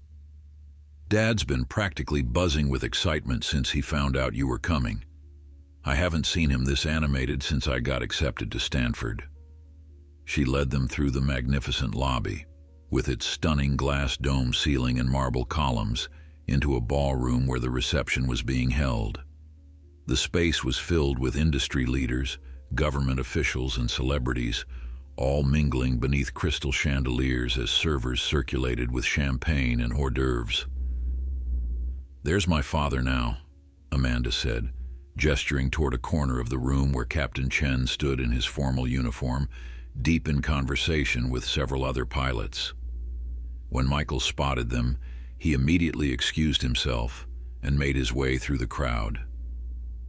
"Dad's been practically buzzing with excitement since he found out you were coming. I haven't seen him this animated since I got accepted to Stanford." She led them through the magnificent lobby, with its stunning glass dome ceiling and marble columns, into a ballroom where the reception was being held. The space was filled with industry leaders, government officials, and celebrities, all mingling beneath crystal chandeliers as servers circulated with champagne and hors d'oeuvres. "There's my father now," Amanda said, gesturing toward a corner of the room where Captain Chen stood in his formal uniform, deep in conversation with several other pilots. When Michael spotted them, he immediately excused himself and made his way through the crowd.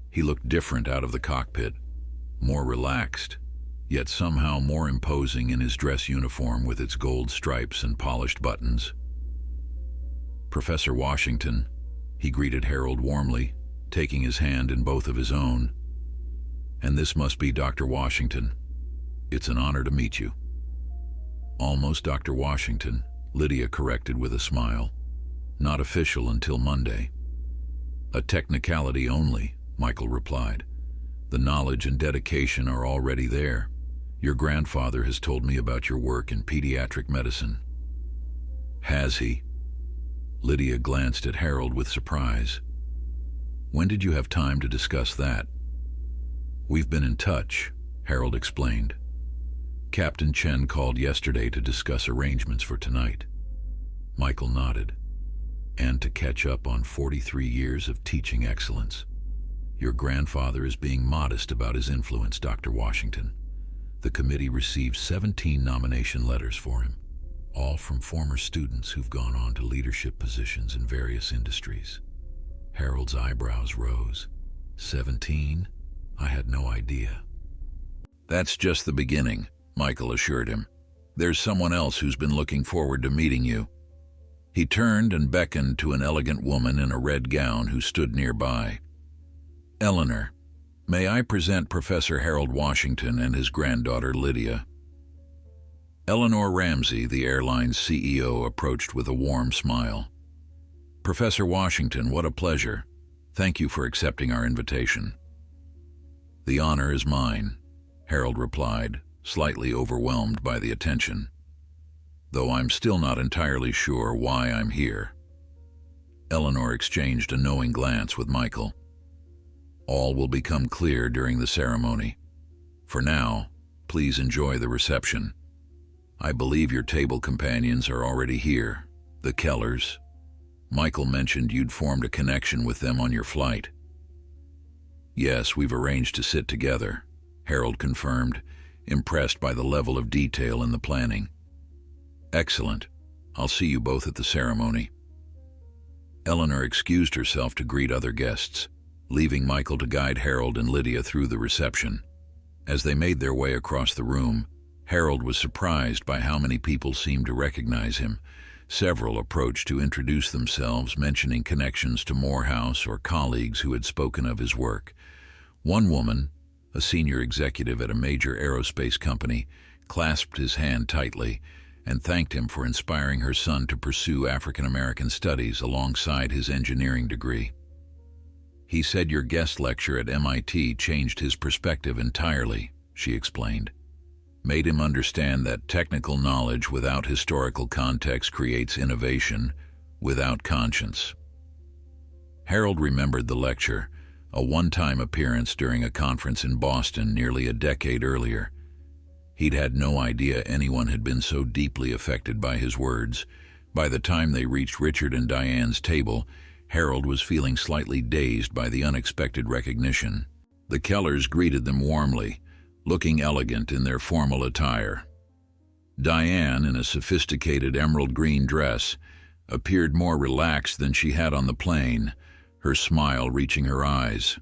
He looked different out of the cockpit, more relaxed, yet somehow more imposing in his dress uniform with its gold stripes and polished buttons. "Professor Washington," he greeted Harold warmly, taking his hand in both of his own. "And this must be Dr. Washington. It's an honor to meet you." "Almost Dr. Washington," Lydia corrected with a smile. "Not official until Monday." "A technicality only," Michael replied. "The knowledge and dedication are already there. Your grandfather has told me about your work in pediatric medicine." "Has he?" Lydia glanced at Harold with surprise. "When did you have time to discuss that?" "We've been in touch," Harold explained. "Captain Chen called yesterday to discuss arrangements for tonight." Michael nodded. "And to catch up on 43 years of teaching excellence. Your grandfather is being modest about his influence, Dr. Washington. The committee received 17 nomination letters for him, all from former students who've gone on to leadership positions in various industries." Harold's eyebrows rose. 17? I had no idea. "That's just the beginning," Michael assured him. "There's someone else who's been looking forward to meeting you." He turned and beckoned to an elegant woman in a red gown who stood nearby. "Eleanor, May I present Professor Harold Washington and his granddaughter Lydia? Eleanor Ramsey, the airline's CEO, approached with a warm smile. Professor Washington, what a pleasure. Thank you for accepting our invitation. The honor is mine, Harold replied, slightly overwhelmed by the attention. Though I'm still not entirely sure why I'm here. Eleanor exchanged a knowing glance with Michael. All will become clear during the ceremony. For now, please enjoy the reception. I believe your table companions are already here, the Kellers. Michael mentioned you'd formed a connection with them on your flight. Yes, we've arranged to sit together, Harold confirmed, impressed by the level of detail in the planning. Excellent. I'll see you both at the ceremony. Eleanor excused herself to greet other guests, leaving Michael to guide Harold and Lydia through the reception. As they made their way across the room, Harold was surprised by how many people seemed to recognize him. Several approached to introduce themselves, mentioning connections to Morehouse or colleagues who had spoken of his work. One woman, a senior executive at a major aerospace company, clasped his hand tightly and thanked him for inspiring her son to pursue African American studies alongside his engineering degree. He said your guest lecture at MIT changed his perspective entirely, she explained. Made him understand that technical knowledge without historical context creates innovation without conscience. Harold remembered the lecture, a one-time appearance during a conference in Boston nearly a decade earlier. He'd had no idea anyone had been so deeply affected by his words. By the time they reached Richard and Diane's table, Harold was feeling slightly dazed by the unexpected recognition. The Kellers greeted them warmly, looking elegant in their formal attire. Diane, in a sophisticated emerald green dress, appeared more relaxed than she had on the plane, her smile reaching her eyes.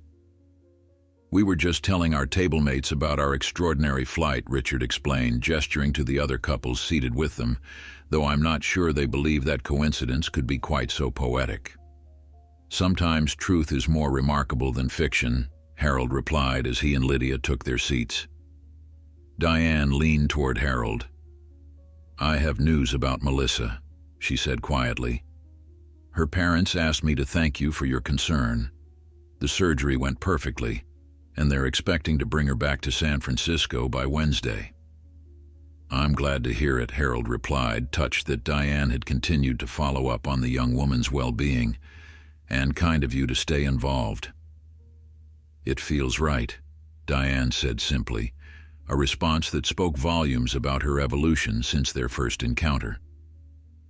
We were just telling our tablemates about our extraordinary flight, Richard explained, gesturing to the other couples seated with them, though I'm not sure they believe that coincidence could be quite so poetic. Sometimes truth is more remarkable than fiction, Harold replied as he and Lydia took their seats. Diane leaned toward Harold. I have news about Melissa, she said quietly. Her parents asked me to thank you for your concern. The surgery went perfectly, and they're expecting to bring her back to San Francisco by Wednesday. I'm glad to hear it, Harold replied, touched that Diane had continued to follow up on the young woman's well-being, and kind of you to stay involved. It feels right, Diane said simply, a response that spoke volumes about her evolution since their first encounter.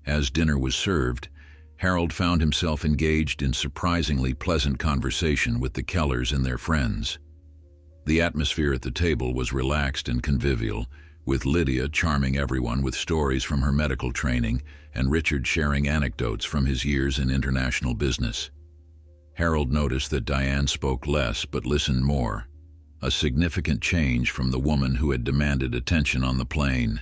As dinner was served, Harold found himself engaged in surprisingly pleasant conversation with the Kellers and their friends. The atmosphere at the table was relaxed and convivial, with Lydia charming everyone with stories from her medical training and Richard sharing anecdotes from his years in international business. Harold noticed that Diane spoke less but listened more, a significant change from the woman who had demanded attention on the plane.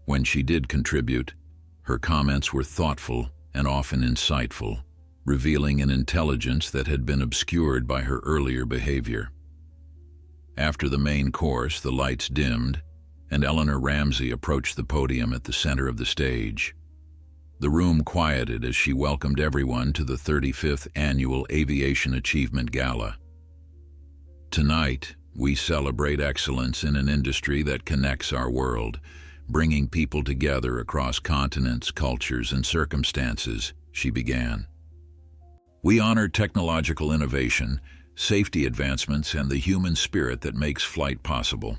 When she did contribute, her comments were thoughtful and often insightful, revealing an intelligence that had been obscured by her earlier behavior. After the main course, the lights dimmed, and Eleanor Ramsey approached the podium at the center of the stage. The room quieted as she welcomed everyone to the 35th Annual Aviation Achievement Gala. Tonight, we celebrate excellence in an industry that connects our world, bringing people together across continents, cultures, and circumstances, she began. We honor technological innovation, safety advancements, and the human spirit that makes flight possible.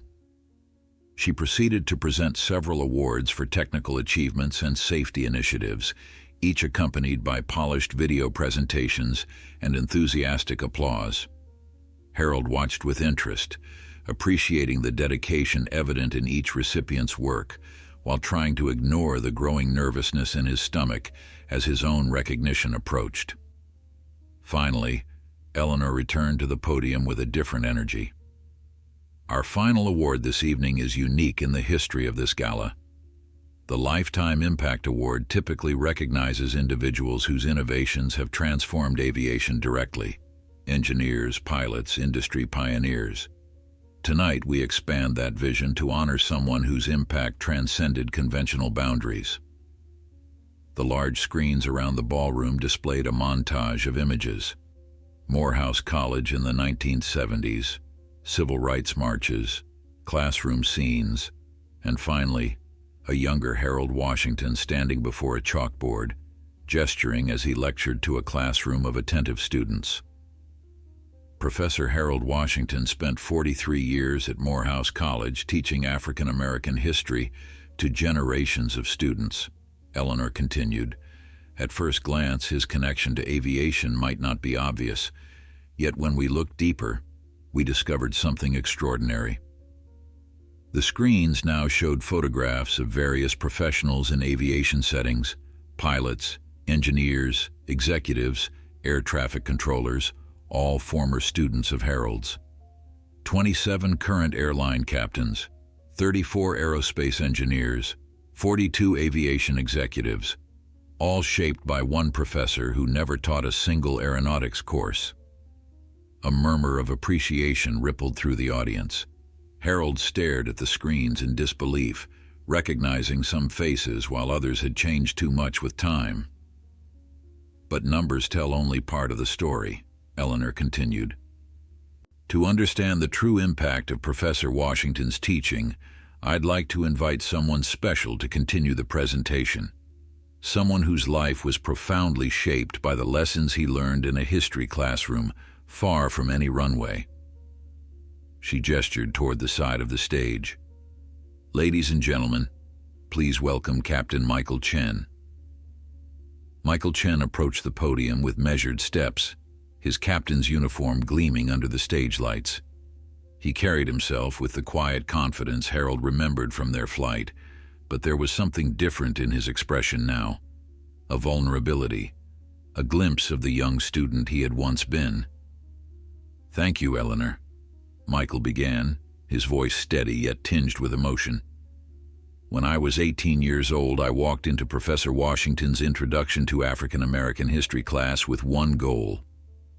She proceeded to present several awards for technical achievements and safety initiatives, each accompanied by polished video presentations and enthusiastic applause. Harold watched with interest, appreciating the dedication evident in each recipient's work, while trying to ignore the growing nervousness in his stomach as his own recognition approached. Finally, Eleanor returned to the podium with a different energy. Our final award this evening is unique in the history of this gala. The Lifetime Impact Award typically recognizes individuals whose innovations have transformed aviation directly. engineers, pilots, industry pioneers. Tonight, we expand that vision to honor someone whose impact transcended conventional boundaries. The large screens around the ballroom displayed a montage of images. Morehouse College in the 1970s, civil rights marches, classroom scenes, and finally, a younger Harold Washington standing before a chalkboard, gesturing as he lectured to a classroom of attentive students. Professor Harold Washington spent 43 years at Morehouse College teaching African American history to generations of students. Eleanor continued. At first glance, his connection to aviation might not be obvious, yet when we looked deeper, we discovered something extraordinary. The screens now showed photographs of various professionals in aviation settings: pilots, engineers, executives, air traffic controllers, all former students of Harold's. 27 current airline captains, 34 aerospace engineers, 42 aviation executives, all shaped by one professor who never taught a single aeronautics course. A murmur of appreciation rippled through the audience. Harold stared at the screens in disbelief, recognizing some faces while others had changed too much with time. But numbers tell only part of the story, Eleanor continued. To understand the true impact of Professor Washington's teaching, I'd like to invite someone special to continue the presentation. Someone whose life was profoundly shaped by the lessons he learned in a history classroom far from any runway. She gestured toward the side of the stage. Ladies and gentlemen, please welcome Captain Michael Chen. Michael Chen approached the podium with measured steps, his captain's uniform gleaming under the stage lights. He carried himself with the quiet confidence Harold remembered from their flight, but there was something different in his expression now. A vulnerability, a glimpse of the young student he had once been. Thank you, Eleanor, Michael began, his voice steady yet tinged with emotion. When I was 18 years old, I walked into Professor Washington's Introduction to African American History class with one goal: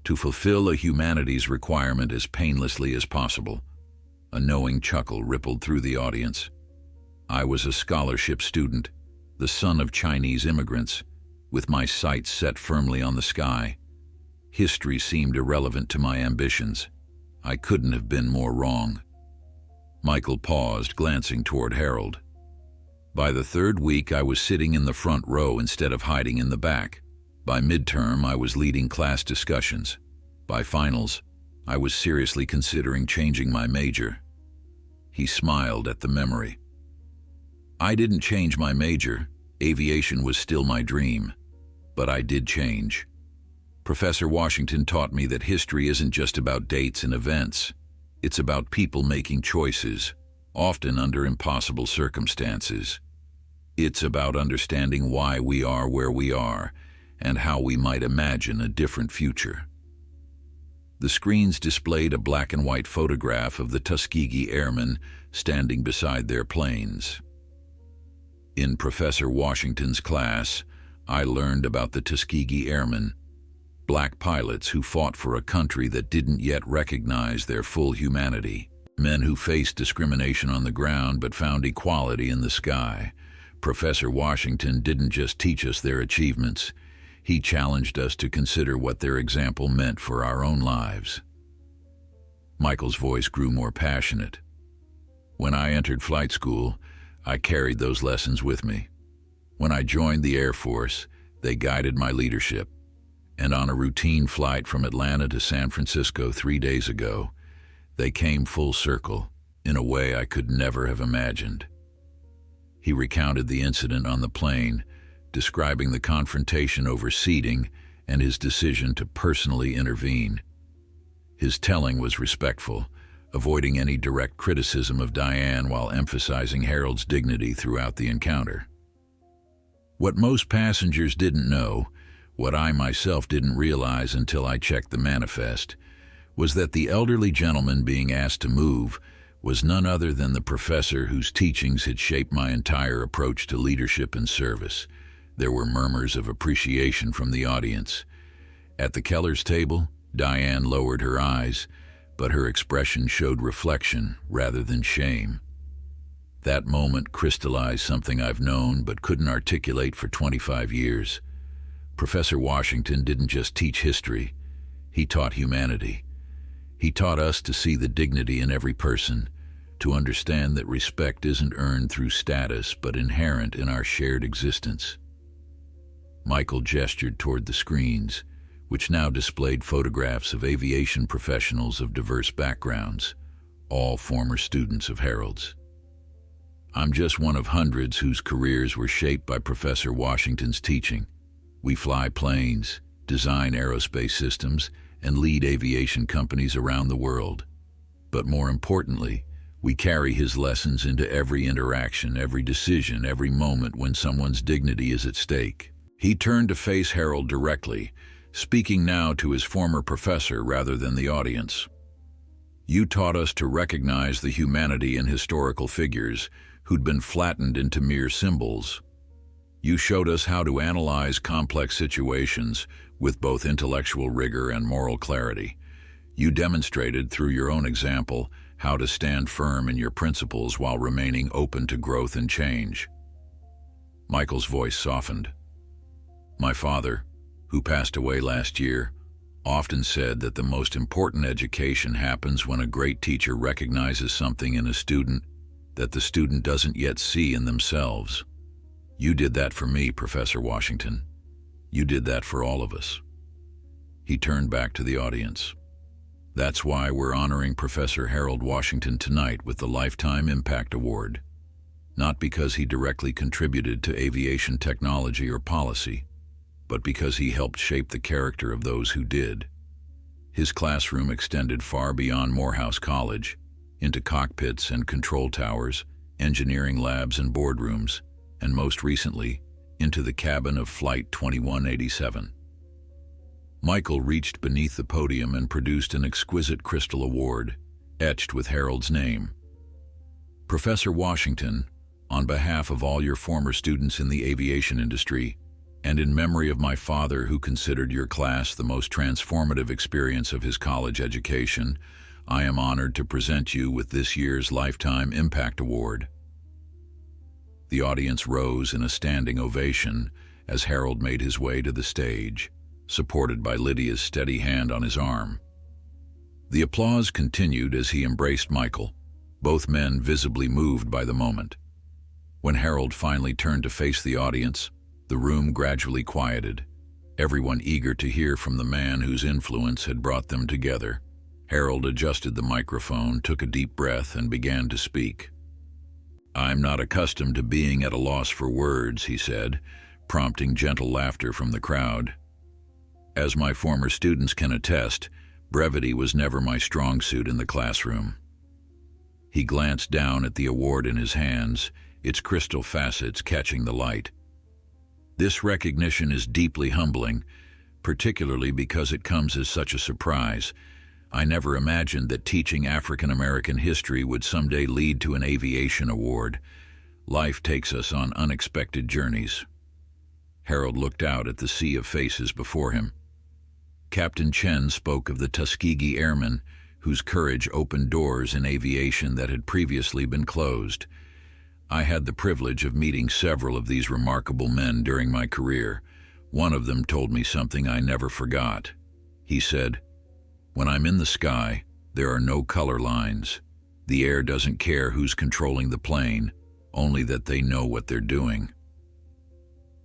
to fulfill a humanities requirement as painlessly as possible. A knowing chuckle rippled through the audience. I was a scholarship student, the son of Chinese immigrants, with my sights set firmly on the sky. History seemed irrelevant to my ambitions. I couldn't have been more wrong. Michael paused, glancing toward Harold. By the third week, I was sitting in the front row instead of hiding in the back. By midterm, I was leading class discussions. By finals, I was seriously considering changing my major. He smiled at the memory. I didn't change my major. Aviation was still my dream. But I did change. Professor Washington taught me that history isn't just about dates and events. It's about people making choices, often under impossible circumstances. It's about understanding why we are where we are, and how we might imagine a different future. The screens displayed a black and white photograph of the Tuskegee Airmen standing beside their planes. In Professor Washington's class, I learned about the Tuskegee Airmen, black pilots who fought for a country that didn't yet recognize their full humanity, men who faced discrimination on the ground but found equality in the sky. Professor Washington didn't just teach us their achievements. He challenged us to consider what their example meant for our own lives. Michael's voice grew more passionate. When I entered flight school, I carried those lessons with me. When I joined the Air Force, they guided my leadership. And on a routine flight from Atlanta to San Francisco 3 days ago, they came full circle in a way I could never have imagined. He recounted the incident on the plane, describing the confrontation over seating and his decision to personally intervene. His telling was respectful, avoiding any direct criticism of Diane while emphasizing Harold's dignity throughout the encounter. What most passengers didn't know, what I myself didn't realize until I checked the manifest, was that the elderly gentleman being asked to move was none other than the professor whose teachings had shaped my entire approach to leadership and service. There were murmurs of appreciation from the audience. At the Keller's table, Diane lowered her eyes, but her expression showed reflection rather than shame. That moment crystallized something I've known but couldn't articulate for 25 years. Professor Washington didn't just teach history, he taught humanity. He taught us to see the dignity in every person, to understand that respect isn't earned through status but inherent in our shared existence. Michael gestured toward the screens, which now displayed photographs of aviation professionals of diverse backgrounds, all former students of Harold's. I'm just one of hundreds whose careers were shaped by Professor Washington's teaching. We fly planes, design aerospace systems, and lead aviation companies around the world. But more importantly, we carry his lessons into every interaction, every decision, every moment when someone's dignity is at stake. He turned to face Harold directly, speaking now to his former professor rather than the audience. You taught us to recognize the humanity in historical figures who'd been flattened into mere symbols. You showed us how to analyze complex situations with both intellectual rigor and moral clarity. You demonstrated through your own example how to stand firm in your principles while remaining open to growth and change. Michael's voice softened. My father, who passed away last year, often said that the most important education happens when a great teacher recognizes something in a student that the student doesn't yet see in themselves. You did that for me, Professor Washington. You did that for all of us. He turned back to the audience. That's why we're honoring Professor Harold Washington tonight with the Lifetime Impact Award. Not because he directly contributed to aviation technology or policy, but because he helped shape the character of those who did. His classroom extended far beyond Morehouse College, into cockpits and control towers, engineering labs and boardrooms, and most recently, into the cabin of Flight 2187. Michael reached beneath the podium and produced an exquisite crystal award, etched with Harold's name. Professor Washington, on behalf of all your former students in the aviation industry, and in memory of my father who considered your class the most transformative experience of his college education, I am honored to present you with this year's Lifetime Impact Award. The audience rose in a standing ovation as Harold made his way to the stage, supported by Lydia's steady hand on his arm. The applause continued as he embraced Michael, both men visibly moved by the moment. When Harold finally turned to face the audience, the room gradually quieted, everyone eager to hear from the man whose influence had brought them together. Harold adjusted the microphone, took a deep breath, and began to speak. I'm not accustomed to being at a loss for words, he said, prompting gentle laughter from the crowd. As my former students can attest, brevity was never my strong suit in the classroom. He glanced down at the award in his hands, its crystal facets catching the light. This recognition is deeply humbling, particularly because it comes as such a surprise. I never imagined that teaching African American history would someday lead to an aviation award. Life takes us on unexpected journeys. Harold looked out at the sea of faces before him. Captain Chen spoke of the Tuskegee Airmen, whose courage opened doors in aviation that had previously been closed. I had the privilege of meeting several of these remarkable men during my career. One of them told me something I never forgot. He said, "When I'm in the sky, there are no color lines. The air doesn't care who's controlling the plane, only that they know what they're doing."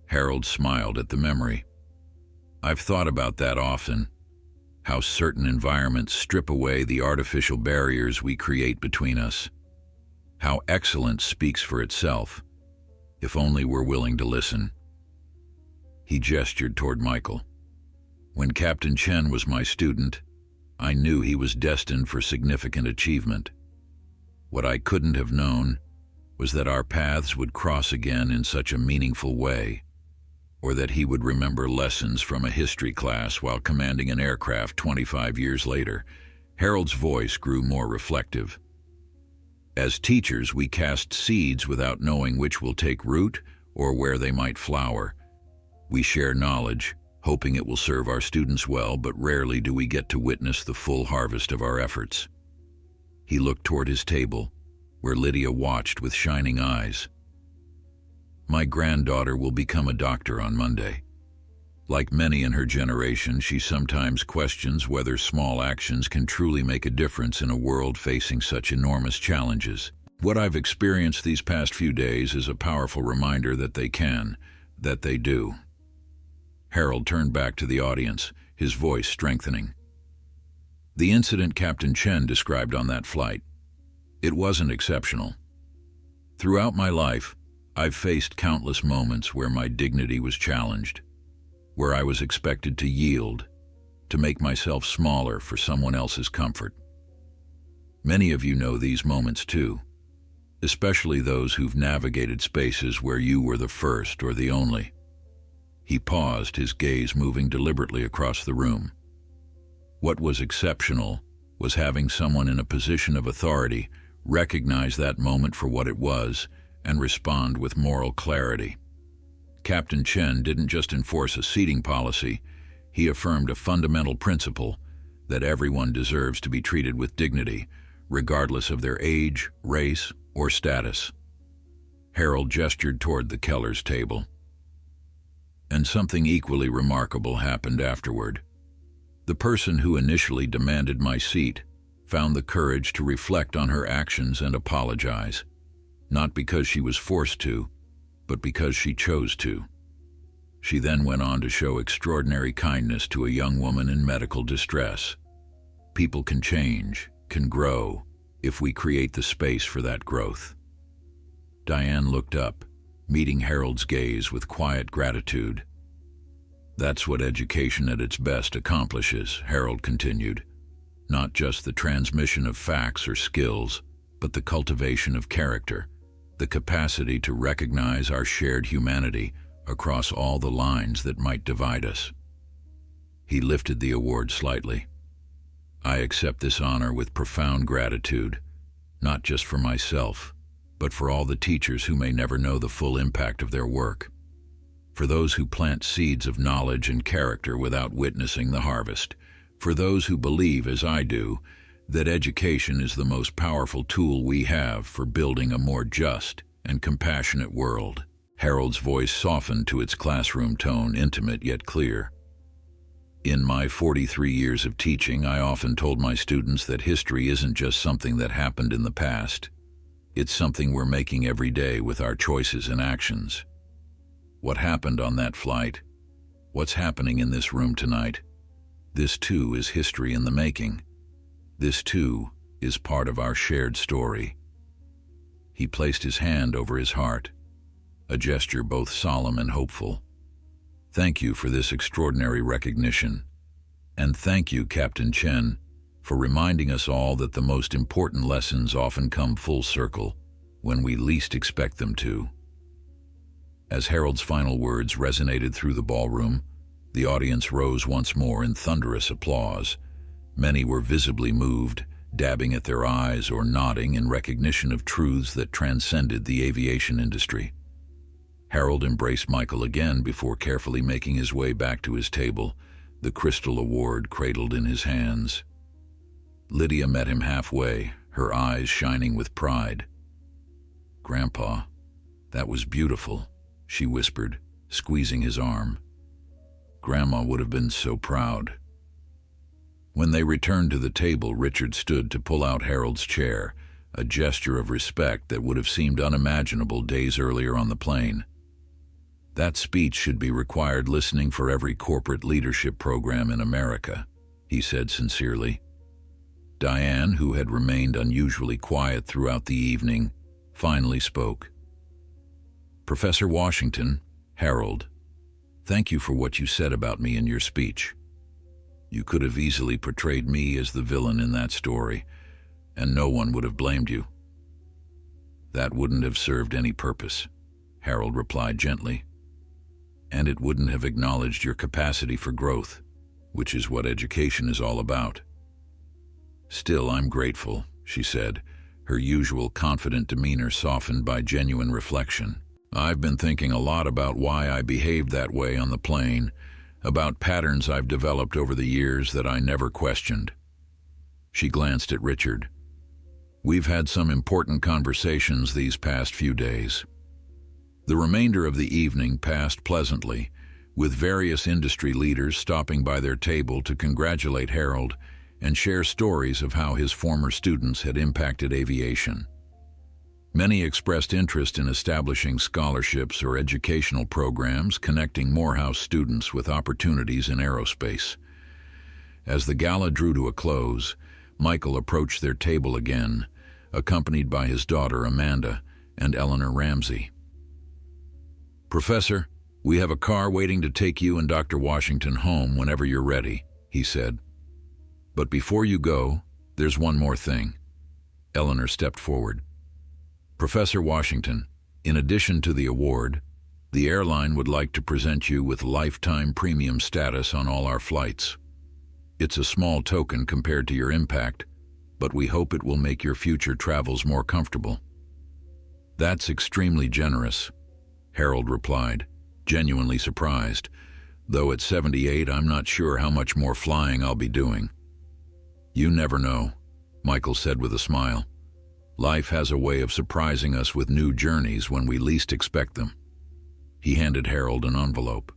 Harold smiled at the memory. I've thought about that often, how certain environments strip away the artificial barriers we create between us. How excellence speaks for itself, if only we're willing to listen. He gestured toward Michael. When Captain Chen was my student, I knew he was destined for significant achievement. What I couldn't have known was that our paths would cross again in such a meaningful way, or that he would remember lessons from a history class while commanding an aircraft 25 years later. Harold's voice grew more reflective. As teachers, we cast seeds without knowing which will take root or where they might flower. We share knowledge, hoping it will serve our students well, but rarely do we get to witness the full harvest of our efforts. He looked toward his table, where Lydia watched with shining eyes. My granddaughter will become a doctor on Monday. Like many in her generation, she sometimes questions whether small actions can truly make a difference in a world facing such enormous challenges. What I've experienced these past few days is a powerful reminder that they can, that they do. Harold turned back to the audience, his voice strengthening. The incident Captain Chen described on that flight, it wasn't exceptional. Throughout my life, I've faced countless moments where my dignity was challenged, where I was expected to yield, to make myself smaller for someone else's comfort. Many of you know these moments too, especially those who've navigated spaces where you were the first or the only. He paused, his gaze moving deliberately across the room. What was exceptional was having someone in a position of authority recognize that moment for what it was and respond with moral clarity. Captain Chen didn't just enforce a seating policy, he affirmed a fundamental principle that everyone deserves to be treated with dignity, regardless of their age, race, or status. Harold gestured toward the Kellers' table. And something equally remarkable happened afterward. The person who initially demanded my seat found the courage to reflect on her actions and apologize, not because she was forced to, but because she chose to. She then went on to show extraordinary kindness to a young woman in medical distress. People can change, can grow, if we create the space for that growth. Diane looked up, meeting Harold's gaze with quiet gratitude. That's what education at its best accomplishes, Harold continued. Not just the transmission of facts or skills, but the cultivation of character, the capacity to recognize our shared humanity across all the lines that might divide us. He lifted the award slightly. I accept this honor with profound gratitude, not just for myself, but for all the teachers who may never know the full impact of their work. For those who plant seeds of knowledge and character without witnessing the harvest. For those who believe, as I do, that education is the most powerful tool we have for building a more just and compassionate world. Harold's voice softened to its classroom tone, intimate yet clear. In my 43 years of teaching, I often told my students that history isn't just something that happened in the past. It's something we're making every day with our choices and actions. What happened on that flight? What's happening in this room tonight? This too is history in the making. This too is part of our shared story. He placed his hand over his heart, a gesture both solemn and hopeful. Thank you for this extraordinary recognition. And thank you, Captain Chen, for reminding us all that the most important lessons often come full circle when we least expect them to. As Harold's final words resonated through the ballroom, the audience rose once more in thunderous applause. Many were visibly moved, dabbing at their eyes or nodding in recognition of truths that transcended the aviation industry. Harold embraced Michael again before carefully making his way back to his table, the crystal award cradled in his hands. Lydia met him halfway, her eyes shining with pride. "Grandpa, that was beautiful," she whispered, squeezing his arm. "Grandma would have been so proud." When they returned to the table, Richard stood to pull out Harold's chair, a gesture of respect that would have seemed unimaginable days earlier on the plane. "That speech should be required listening for every corporate leadership program in America," he said sincerely. Diane, who had remained unusually quiet throughout the evening, finally spoke. "Professor Washington, Harold, thank you for what you said about me in your speech. You could have easily portrayed me as the villain in that story, and no one would have blamed you." "That wouldn't have served any purpose," Harold replied gently. "And it wouldn't have acknowledged your capacity for growth, which is what education is all about." "Still, I'm grateful," she said, her usual confident demeanor softened by genuine reflection. "I've been thinking a lot about why I behaved that way on the plane, about patterns I've developed over the years that I never questioned. She glanced at Richard. We've had some important conversations these past few days. The remainder of the evening passed pleasantly, with various industry leaders stopping by their table to congratulate Harold and share stories of how his former students had impacted aviation. Many expressed interest in establishing scholarships or educational programs connecting Morehouse students with opportunities in aerospace. As the gala drew to a close, Michael approached their table again, accompanied by his daughter Amanda and Eleanor Ramsey. "Professor, we have a car waiting to take you and Dr. Washington home whenever you're ready," he said. "But before you go, there's one more thing." Eleanor stepped forward. "Professor Washington, in addition to the award, the airline would like to present you with lifetime premium status on all our flights. It's a small token compared to your impact, but we hope it will make your future travels more comfortable." "That's extremely generous," Harold replied, genuinely surprised. "Though at 78, I'm not sure how much more flying I'll be doing." "You never know," Michael said with a smile. "Life has a way of surprising us with new journeys when we least expect them." He handed Harold an envelope.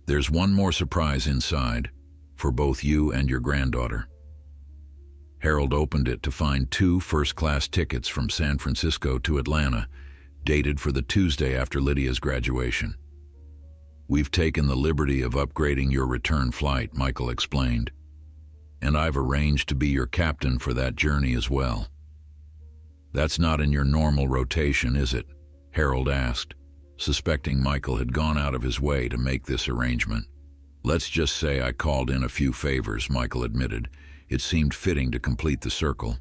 "There's one more surprise inside, for both you and your granddaughter." Harold opened it to find 2 first-class tickets from San Francisco to Atlanta, dated for the Tuesday after Lydia's graduation. "We've taken the liberty of upgrading your return flight," Michael explained, "and I've arranged to be your captain for that journey as well." "That's not in your normal rotation, is it?" Harold asked, suspecting Michael had gone out of his way to make this arrangement. "Let's just say I called in a few favors," Michael admitted. It seemed fitting to complete the circle.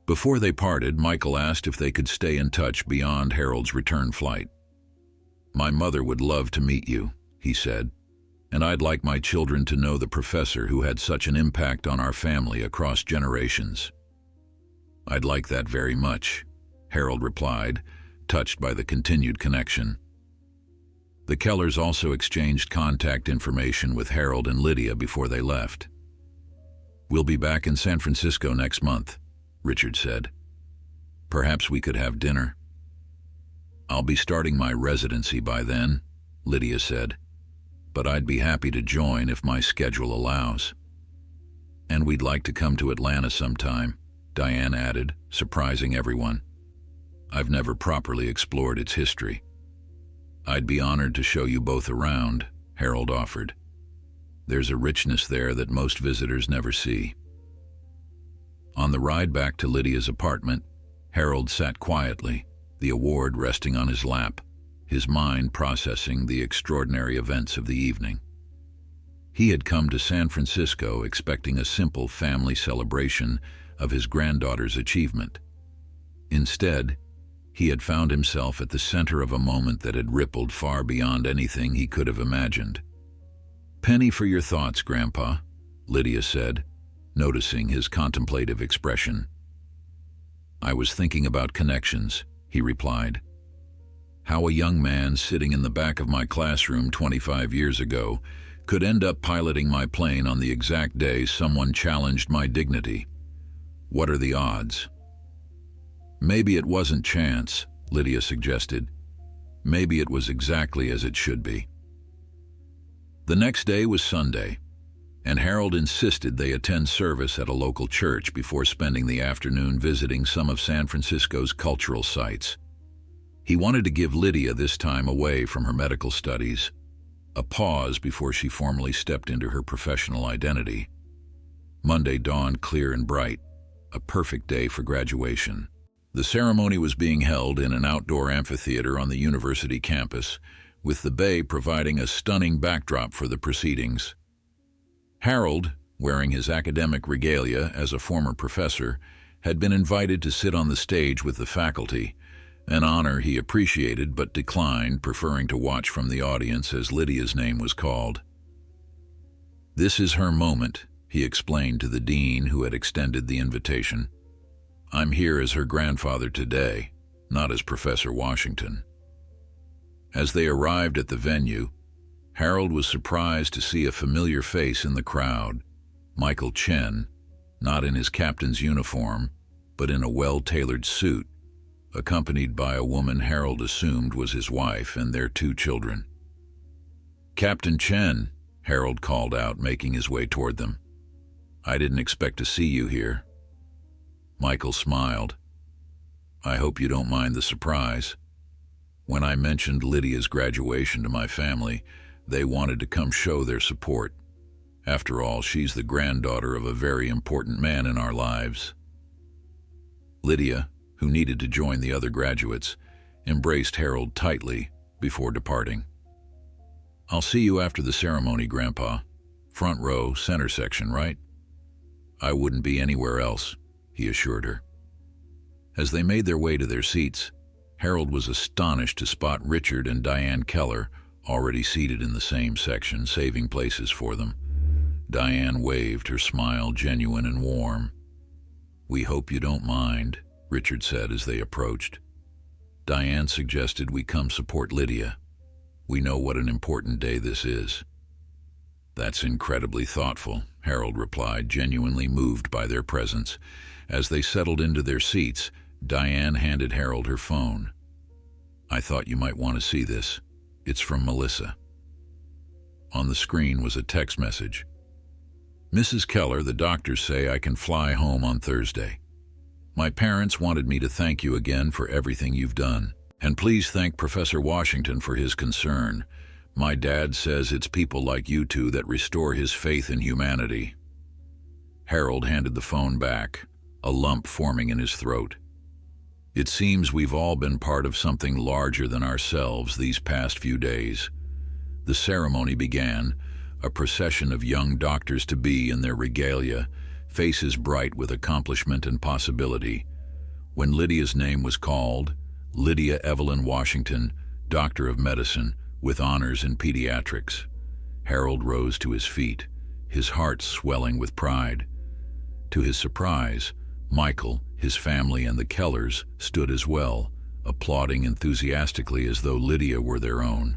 Before they parted, Michael asked if they could stay in touch beyond Harold's return flight. "My mother would love to meet you," he said, "and I'd like my children to know the professor who had such an impact on our family across generations." "I'd like that very much," Harold replied, touched by the continued connection. The Kellers also exchanged contact information with Harold and Lydia before they left. "We'll be back in San Francisco next month," Richard said. "Perhaps we could have dinner." "I'll be starting my residency by then," Lydia said, "but I'd be happy to join if my schedule allows." "And we'd like to come to Atlanta sometime," Diane added, surprising everyone. "I've never properly explored its history." "I'd be honored to show you both around," Harold offered. "There's a richness there that most visitors never see." On the ride back to Lydia's apartment, Harold sat quietly, the award resting on his lap, his mind processing the extraordinary events of the evening. He had come to San Francisco expecting a simple family celebration of his granddaughter's achievement. Instead, he had found himself at the center of a moment that had rippled far beyond anything he could have imagined. "Penny for your thoughts, Grandpa," Lydia said, noticing his contemplative expression. "I was thinking about connections," he replied. "How a young man sitting in the back of my classroom 25 years ago could end up piloting my plane on the exact day someone challenged my dignity. What are the odds?" "Maybe it wasn't chance," Lydia suggested. "Maybe it was exactly as it should be." The next day was Sunday, and Harold insisted they attend service at a local church before spending the afternoon visiting some of San Francisco's cultural sites. He wanted to give Lydia this time away from her medical studies, a pause before she formally stepped into her professional identity. Monday dawned clear and bright, a perfect day for graduation. The ceremony was being held in an outdoor amphitheater on the university campus, with the bay providing a stunning backdrop for the proceedings. Harold, wearing his academic regalia as a former professor, had been invited to sit on the stage with the faculty, an honor he appreciated but declined, preferring to watch from the audience as Lydia's name was called. "This is her moment," he explained to the dean who had extended the invitation. "I'm here as her grandfather today, not as Professor Washington." As they arrived at the venue, Harold was surprised to see a familiar face in the crowd. Michael Chen, not in his captain's uniform, but in a well-tailored suit, accompanied by a woman Harold assumed was his wife and their 2 children. "Captain Chen," Harold called out, making his way toward them. "I didn't expect to see you here." Michael smiled. "I hope you don't mind the surprise. When I mentioned Lydia's graduation to my family, they wanted to come show their support. After all, she's the granddaughter of a very important man in our lives." Lydia, who needed to join the other graduates, embraced Harold tightly before departing. "I'll see you after the ceremony, Grandpa. Front row, center section, right?" "I wouldn't be anywhere else," he assured her. As they made their way to their seats, Harold was astonished to spot Richard and Diane Keller already seated in the same section, saving places for them. Diane waved, her smile genuine and warm. "We hope you don't mind," Richard said as they approached. "Diane suggested we come support Lydia. We know what an important day this is." "That's incredibly thoughtful," Harold replied, genuinely moved by their presence. As they settled into their seats, Diane handed Harold her phone. "I thought you might want to see this. It's from Melissa." On the screen was a text message. "Mrs. Keller, the doctors say I can fly home on Thursday. My parents wanted me to thank you again for everything you've done. And please thank Professor Washington for his concern. My dad says it's people like you two that restore his faith in humanity." Harold handed the phone back, a lump forming in his throat. "It seems we've all been part of something larger than ourselves these past few days." The ceremony began, a procession of young doctors-to-be in their regalia, faces bright with accomplishment and possibility. When Lydia's name was called, Lydia Evelyn Washington, Doctor of Medicine, with honors in pediatrics. Harold rose to his feet, his heart swelling with pride. To his surprise, Michael, his family, and the Kellers stood as well, applauding enthusiastically as though Lydia were their own.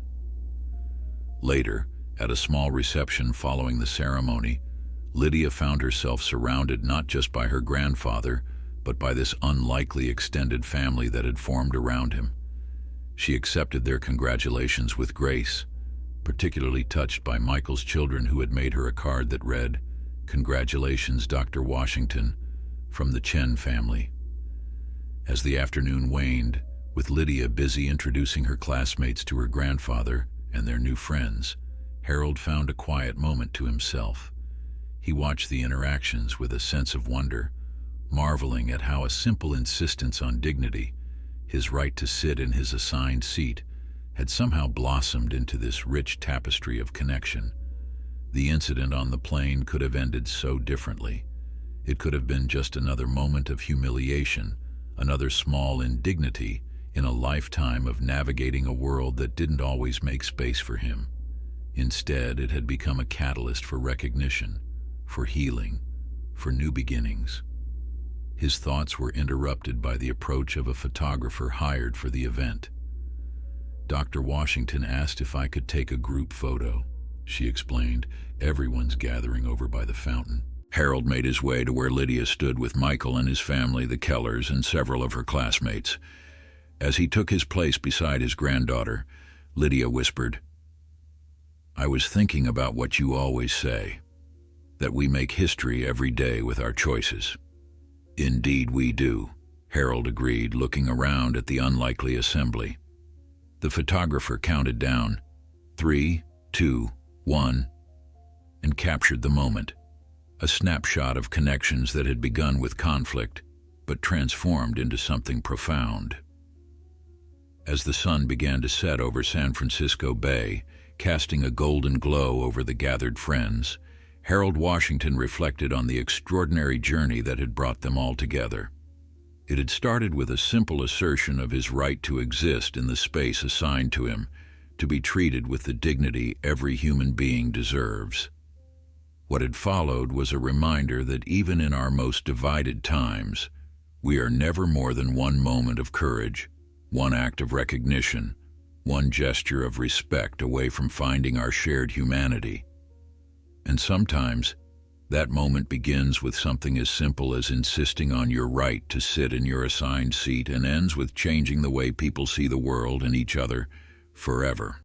Later, at a small reception following the ceremony, Lydia found herself surrounded not just by her grandfather, but by this unlikely extended family that had formed around him. She accepted their congratulations with grace, particularly touched by Michael's children, who had made her a card that read, "Congratulations, Dr. Washington, from the Chen family." As the afternoon waned, with Lydia busy introducing her classmates to her grandfather and their new friends, Harold found a quiet moment to himself. He watched the interactions with a sense of wonder, marveling at how a simple insistence on dignity, his right to sit in his assigned seat, had somehow blossomed into this rich tapestry of connection. The incident on the plane could have ended so differently. It could have been just another moment of humiliation, another small indignity in a lifetime of navigating a world that didn't always make space for him. Instead, it had become a catalyst for recognition, for healing, for new beginnings. His thoughts were interrupted by the approach of a photographer hired for the event. "Dr. Washington asked if I could take a group photo," she explained. "Everyone's gathering over by the fountain." Harold made his way to where Lydia stood with Michael and his family, the Kellers, and several of her classmates. As he took his place beside his granddaughter, Lydia whispered, "I was thinking about what you always say, that we make history every day with our choices." "Indeed we do," Harold agreed, looking around at the unlikely assembly. The photographer counted down, 3, 2, 1, and captured the moment, a snapshot of connections that had begun with conflict, but transformed into something profound. As the sun began to set over San Francisco Bay, casting a golden glow over the gathered friends, Harold Washington reflected on the extraordinary journey that had brought them all together. It had started with a simple assertion of his right to exist in the space assigned to him, to be treated with the dignity every human being deserves. What had followed was a reminder that even in our most divided times, we are never more than one moment of courage, one act of recognition, one gesture of respect away from finding our shared humanity. And sometimes, that moment begins with something as simple as insisting on your right to sit in your assigned seat and ends with changing the way people see the world and each other forever.